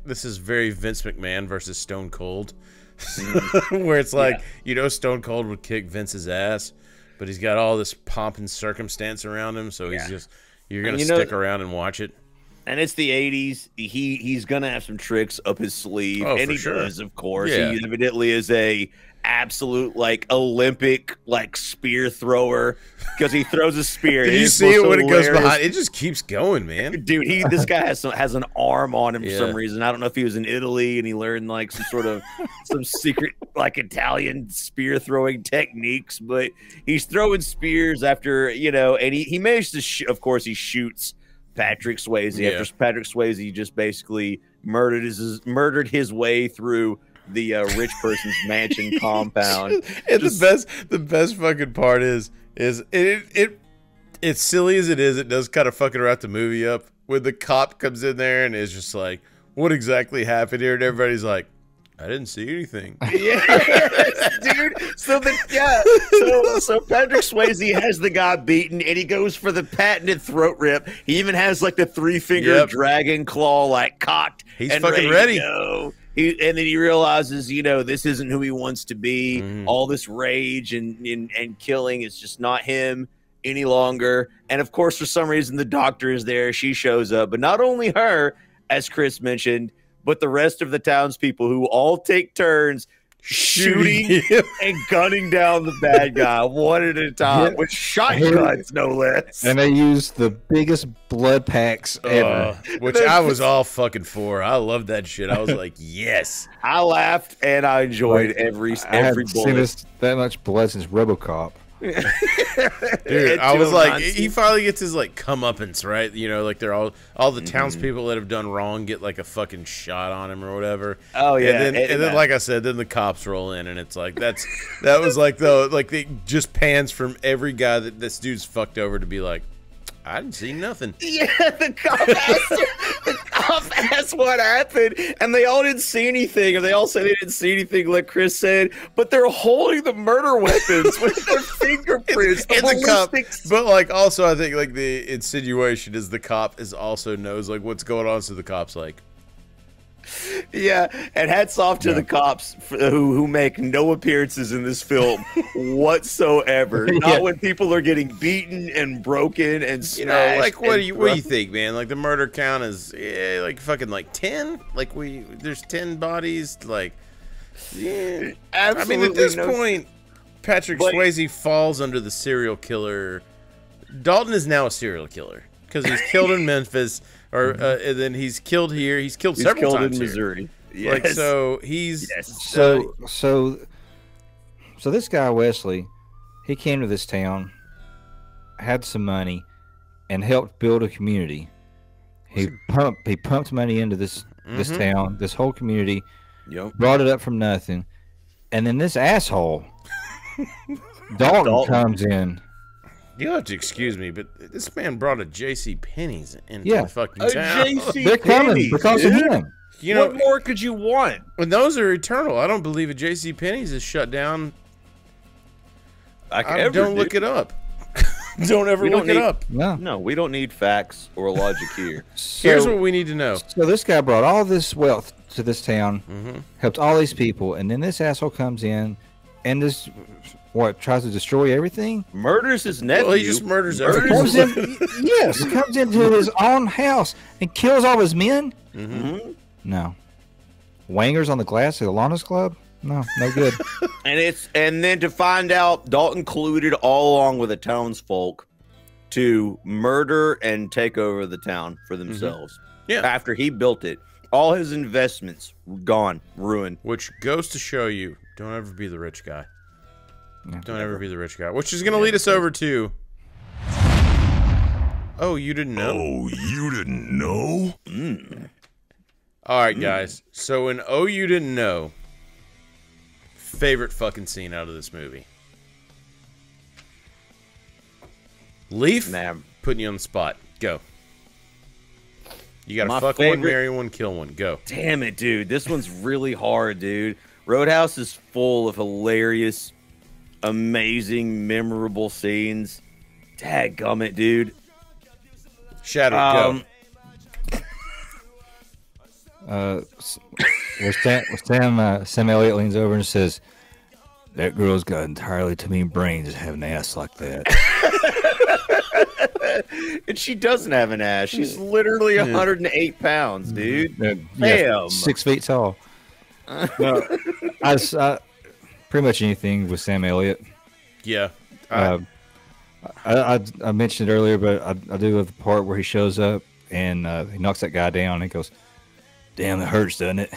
this is very Vince McMahon versus Stone Cold. Where it's like, you know, Stone Cold would kick Vince's ass, but he's got all this pomp and circumstance around him, so he's just, you're gonna stick around and watch it. And it's the 80s. He's gonna have some tricks up his sleeve, and he does, of course. Yeah. He evidently is a absolute like Olympic like spear thrower because he throws a spear. Did you see it when it goes behind? It just keeps going, man. Dude, this guy has an arm on him for some reason. I don't know if he was in Italy and he learned like some sort of some secret like Italian spear throwing techniques, but he's throwing spears after, you know, and he managed to of course he shoots Patrick Swayze after Patrick Swayze just basically murdered his way through the rich person's mansion compound. And the best fucking part is it's silly as it is, it does kind of fucking wrap the movie up when the cop comes in there and is just like, what exactly happened here? And everybody's like, I didn't see anything. Yes, dude. So Patrick Swayze has the guy beaten, and he goes for the patented throat rip. He even has like the 3-finger dragon claw like cocked. He's fucking ready. To go. And then he realizes, you know, this isn't who he wants to be. All this rage and killing is just not him any longer. And of course, for some reason, the doctor is there. She shows up, but not only her, as Chris mentioned, but the rest of the townspeople who all take turns shooting and gunning down the bad guy one at a time with shotguns, no less. And they use the biggest blood packs ever. Which I was all fucking for. I loved that shit. I was like, yes. I laughed and I enjoyed every bullet. Seen that much blood since RoboCop. Dude, I was like, he finally gets his like comeuppance, right? You know, like they're all the townspeople that have done wrong get like a fucking shot on him or whatever. Oh yeah, and then like I said, then the cops roll in, and it's like that was like it just pans from every guy that this dude's fucked over to be like, I didn't see nothing. Yeah, the cop asked what happened, and they all didn't see anything, or they all said they didn't see anything, like Chris said, but they're holding the murder weapons with their fingerprints. The cop, but like also, I think like the insinuation is the cop also knows like what's going on, so the cop's like, yeah, and hats off to the cops who make no appearances in this film whatsoever. Not when people are getting beaten and broken and smashed. You know, like what do you think, man? Like the murder count is like fucking like 10. Like there's 10 bodies. Like, yeah, absolutely. I mean, at this point, Patrick Swayze falls under the serial killer. Dalton is now a serial killer because he's killed in Memphis. Or and then he's killed here. He's killed several times in Missouri. Yes. Like so, he's so this guy Wesley, he came to this town, had some money, and helped build a community. He pumped money into this town, this whole community. Brought it up from nothing, and then this asshole Dalton comes in. You'll have to excuse me, but this man brought a J.C. Penney's into the fucking town. They're coming because of him. You know, what more could you want? When those are eternal, I don't believe a J.C. Penney's is shut down. Don't look it up. Don't ever look it up. No, we don't need facts or logic here. Here's what we need to know. So this guy brought all this wealth to this town, helped all these people, and then this asshole comes in and this tries to destroy everything. Murders his nephew. Well, he just murders everything. Yes, comes into his own house and kills all his men. Mm-hmm. No, wangers on the glass at the Lana's Club. No good. and then to find out Dalton colluded all along with the townsfolk to murder and take over the town for themselves. Yeah. After he built it, all his investments gone, ruined. Which goes to show you, don't ever be the rich guy. Don't ever be the rich guy. Which is going to lead us over to... Oh, you didn't know? Oh, you didn't know? All right, guys. So in Oh, You Didn't Know, favorite fucking scene out of this movie. Leaf, putting you on the spot. Go. You got to fuck one, marry one, kill one. Go. Damn it, dude. This one's really hard, dude. Roadhouse is full of hilarious, amazing, memorable scenes. Dadgummit, dude. Shadow, go. Sam Elliott leans over and says, "That girl's got entirely too many brains to have an ass like that." And she doesn't have an ass. She's literally 108 pounds, dude. Damn. 6 feet tall. No, I pretty much anything with Sam Elliott. Yeah. I mentioned it earlier, but I do love the part where he shows up and he knocks that guy down and he goes, "Damn, that hurts, doesn't it?"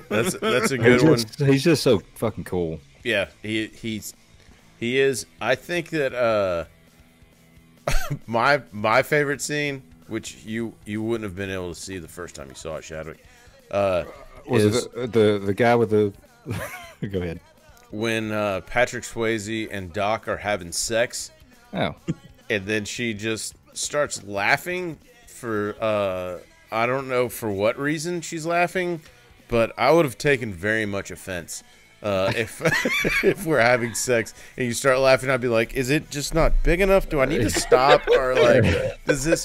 That's a good one. He's just so fucking cool. Yeah, he is. I think that my favorite scene, which you wouldn't have been able to see the first time you saw it, Chadwick, was it the guy with the? Go ahead. When Patrick Swayze and Doc are having sex. Oh. And then she just starts laughing for I don't know for what reason she's laughing, but I would have taken very much offense if if we're having sex and you start laughing. I'd be like, is it just not big enough? Do I need to stop? Or like,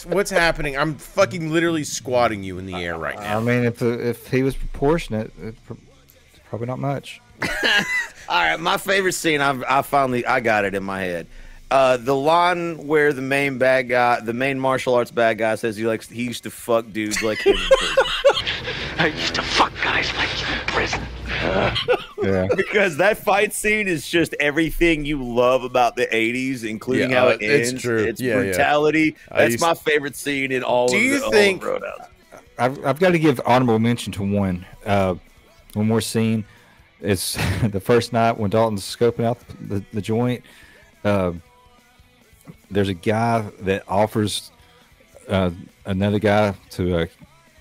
what's happening? I'm fucking literally squatting you in the air right now. I mean, if he was proportionate, it's probably not much. All right, my favorite scene. I got it in my head. The line where the main martial arts bad guy says he used to fuck dudes like him in prison. I used to fuck guys like you in prison. Yeah. Because that fight scene is just everything you love about the 80s, including how it ends. It's true. It's brutality. Yeah. That's my favorite scene in all of Roadhouse. I've got to give honorable mention to one more scene. It's the first night when Dalton's scoping out the joint. There's a guy that offers another guy to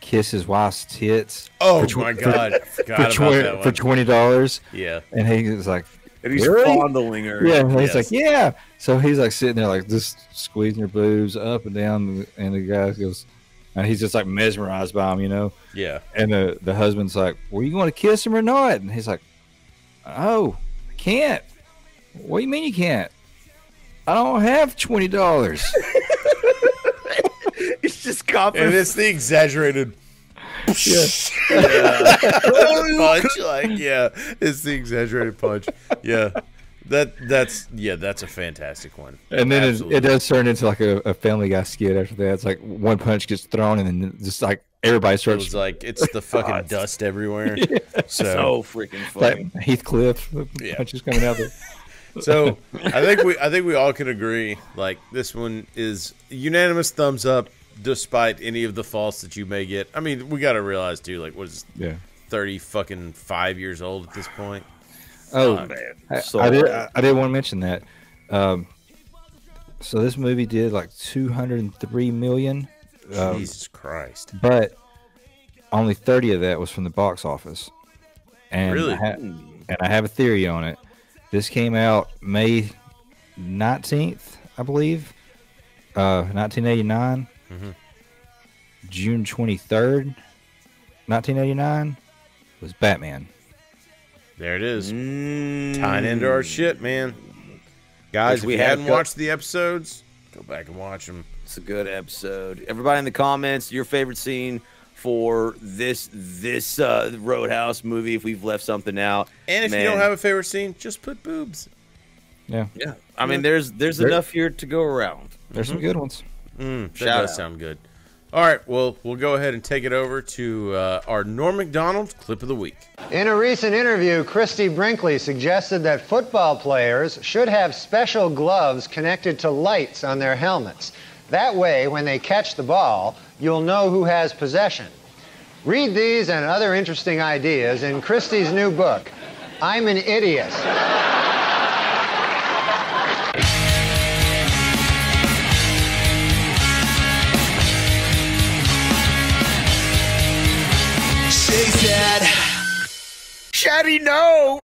kiss his wife's tits. Oh my God! For $20. Yeah, and he's like, and he's really? fondling her. Yeah, and he's like, yeah. So he's like sitting there like just squeezing her boobs up and down, and the guy goes, and he's just like mesmerized by him, you know. Yeah. And the husband's like, "Were you going to kiss him or not?" And he's like, "Oh, I can't." "What do you mean you can't?" "I don't have $20. It's just copper. And it's the exaggerated punch. It's the exaggerated punch. Yeah. That's a fantastic one. And then it does turn into like a Family Guy skit after that. It's like one punch gets thrown and then just like everybody starts. It's like it's the fucking dust everywhere. Yeah. So freaking funny. Like Heathcliff, punches coming out there. So I think we all can agree, like, this one is unanimous thumbs up, despite any of the faults that you may get. I mean, we got to realize too, like, what is 35 years old at this point? Oh, man. I did want to mention that. So this movie did like $203 million. Jesus Christ! But only 30 of that was from the box office. And really? I have a theory on it. This came out May 19th, I believe, 1989. Mm-hmm. June 23rd, 1989 was Batman. There it is. Tying into our shit, man. Guys, if you hadn't watched the episodes, go back and watch them. It's a good episode. Everybody in the comments, your favorite scene for this Roadhouse movie. If we've left something out, And if you don't have a favorite scene, just put boobs. Yeah. Yeah. I mean, there's enough here to go around. There's some good ones. That Shout does out. sound good. All right, well, we'll go ahead and take it over to our Norm Macdonald clip of the week. In a recent interview, Christy Brinkley suggested that football players should have special gloves connected to lights on their helmets. That way, when they catch the ball, you'll know who has possession. Read these and other interesting ideas in Christy's new book, I'm an Idiot. She said, Shady, no!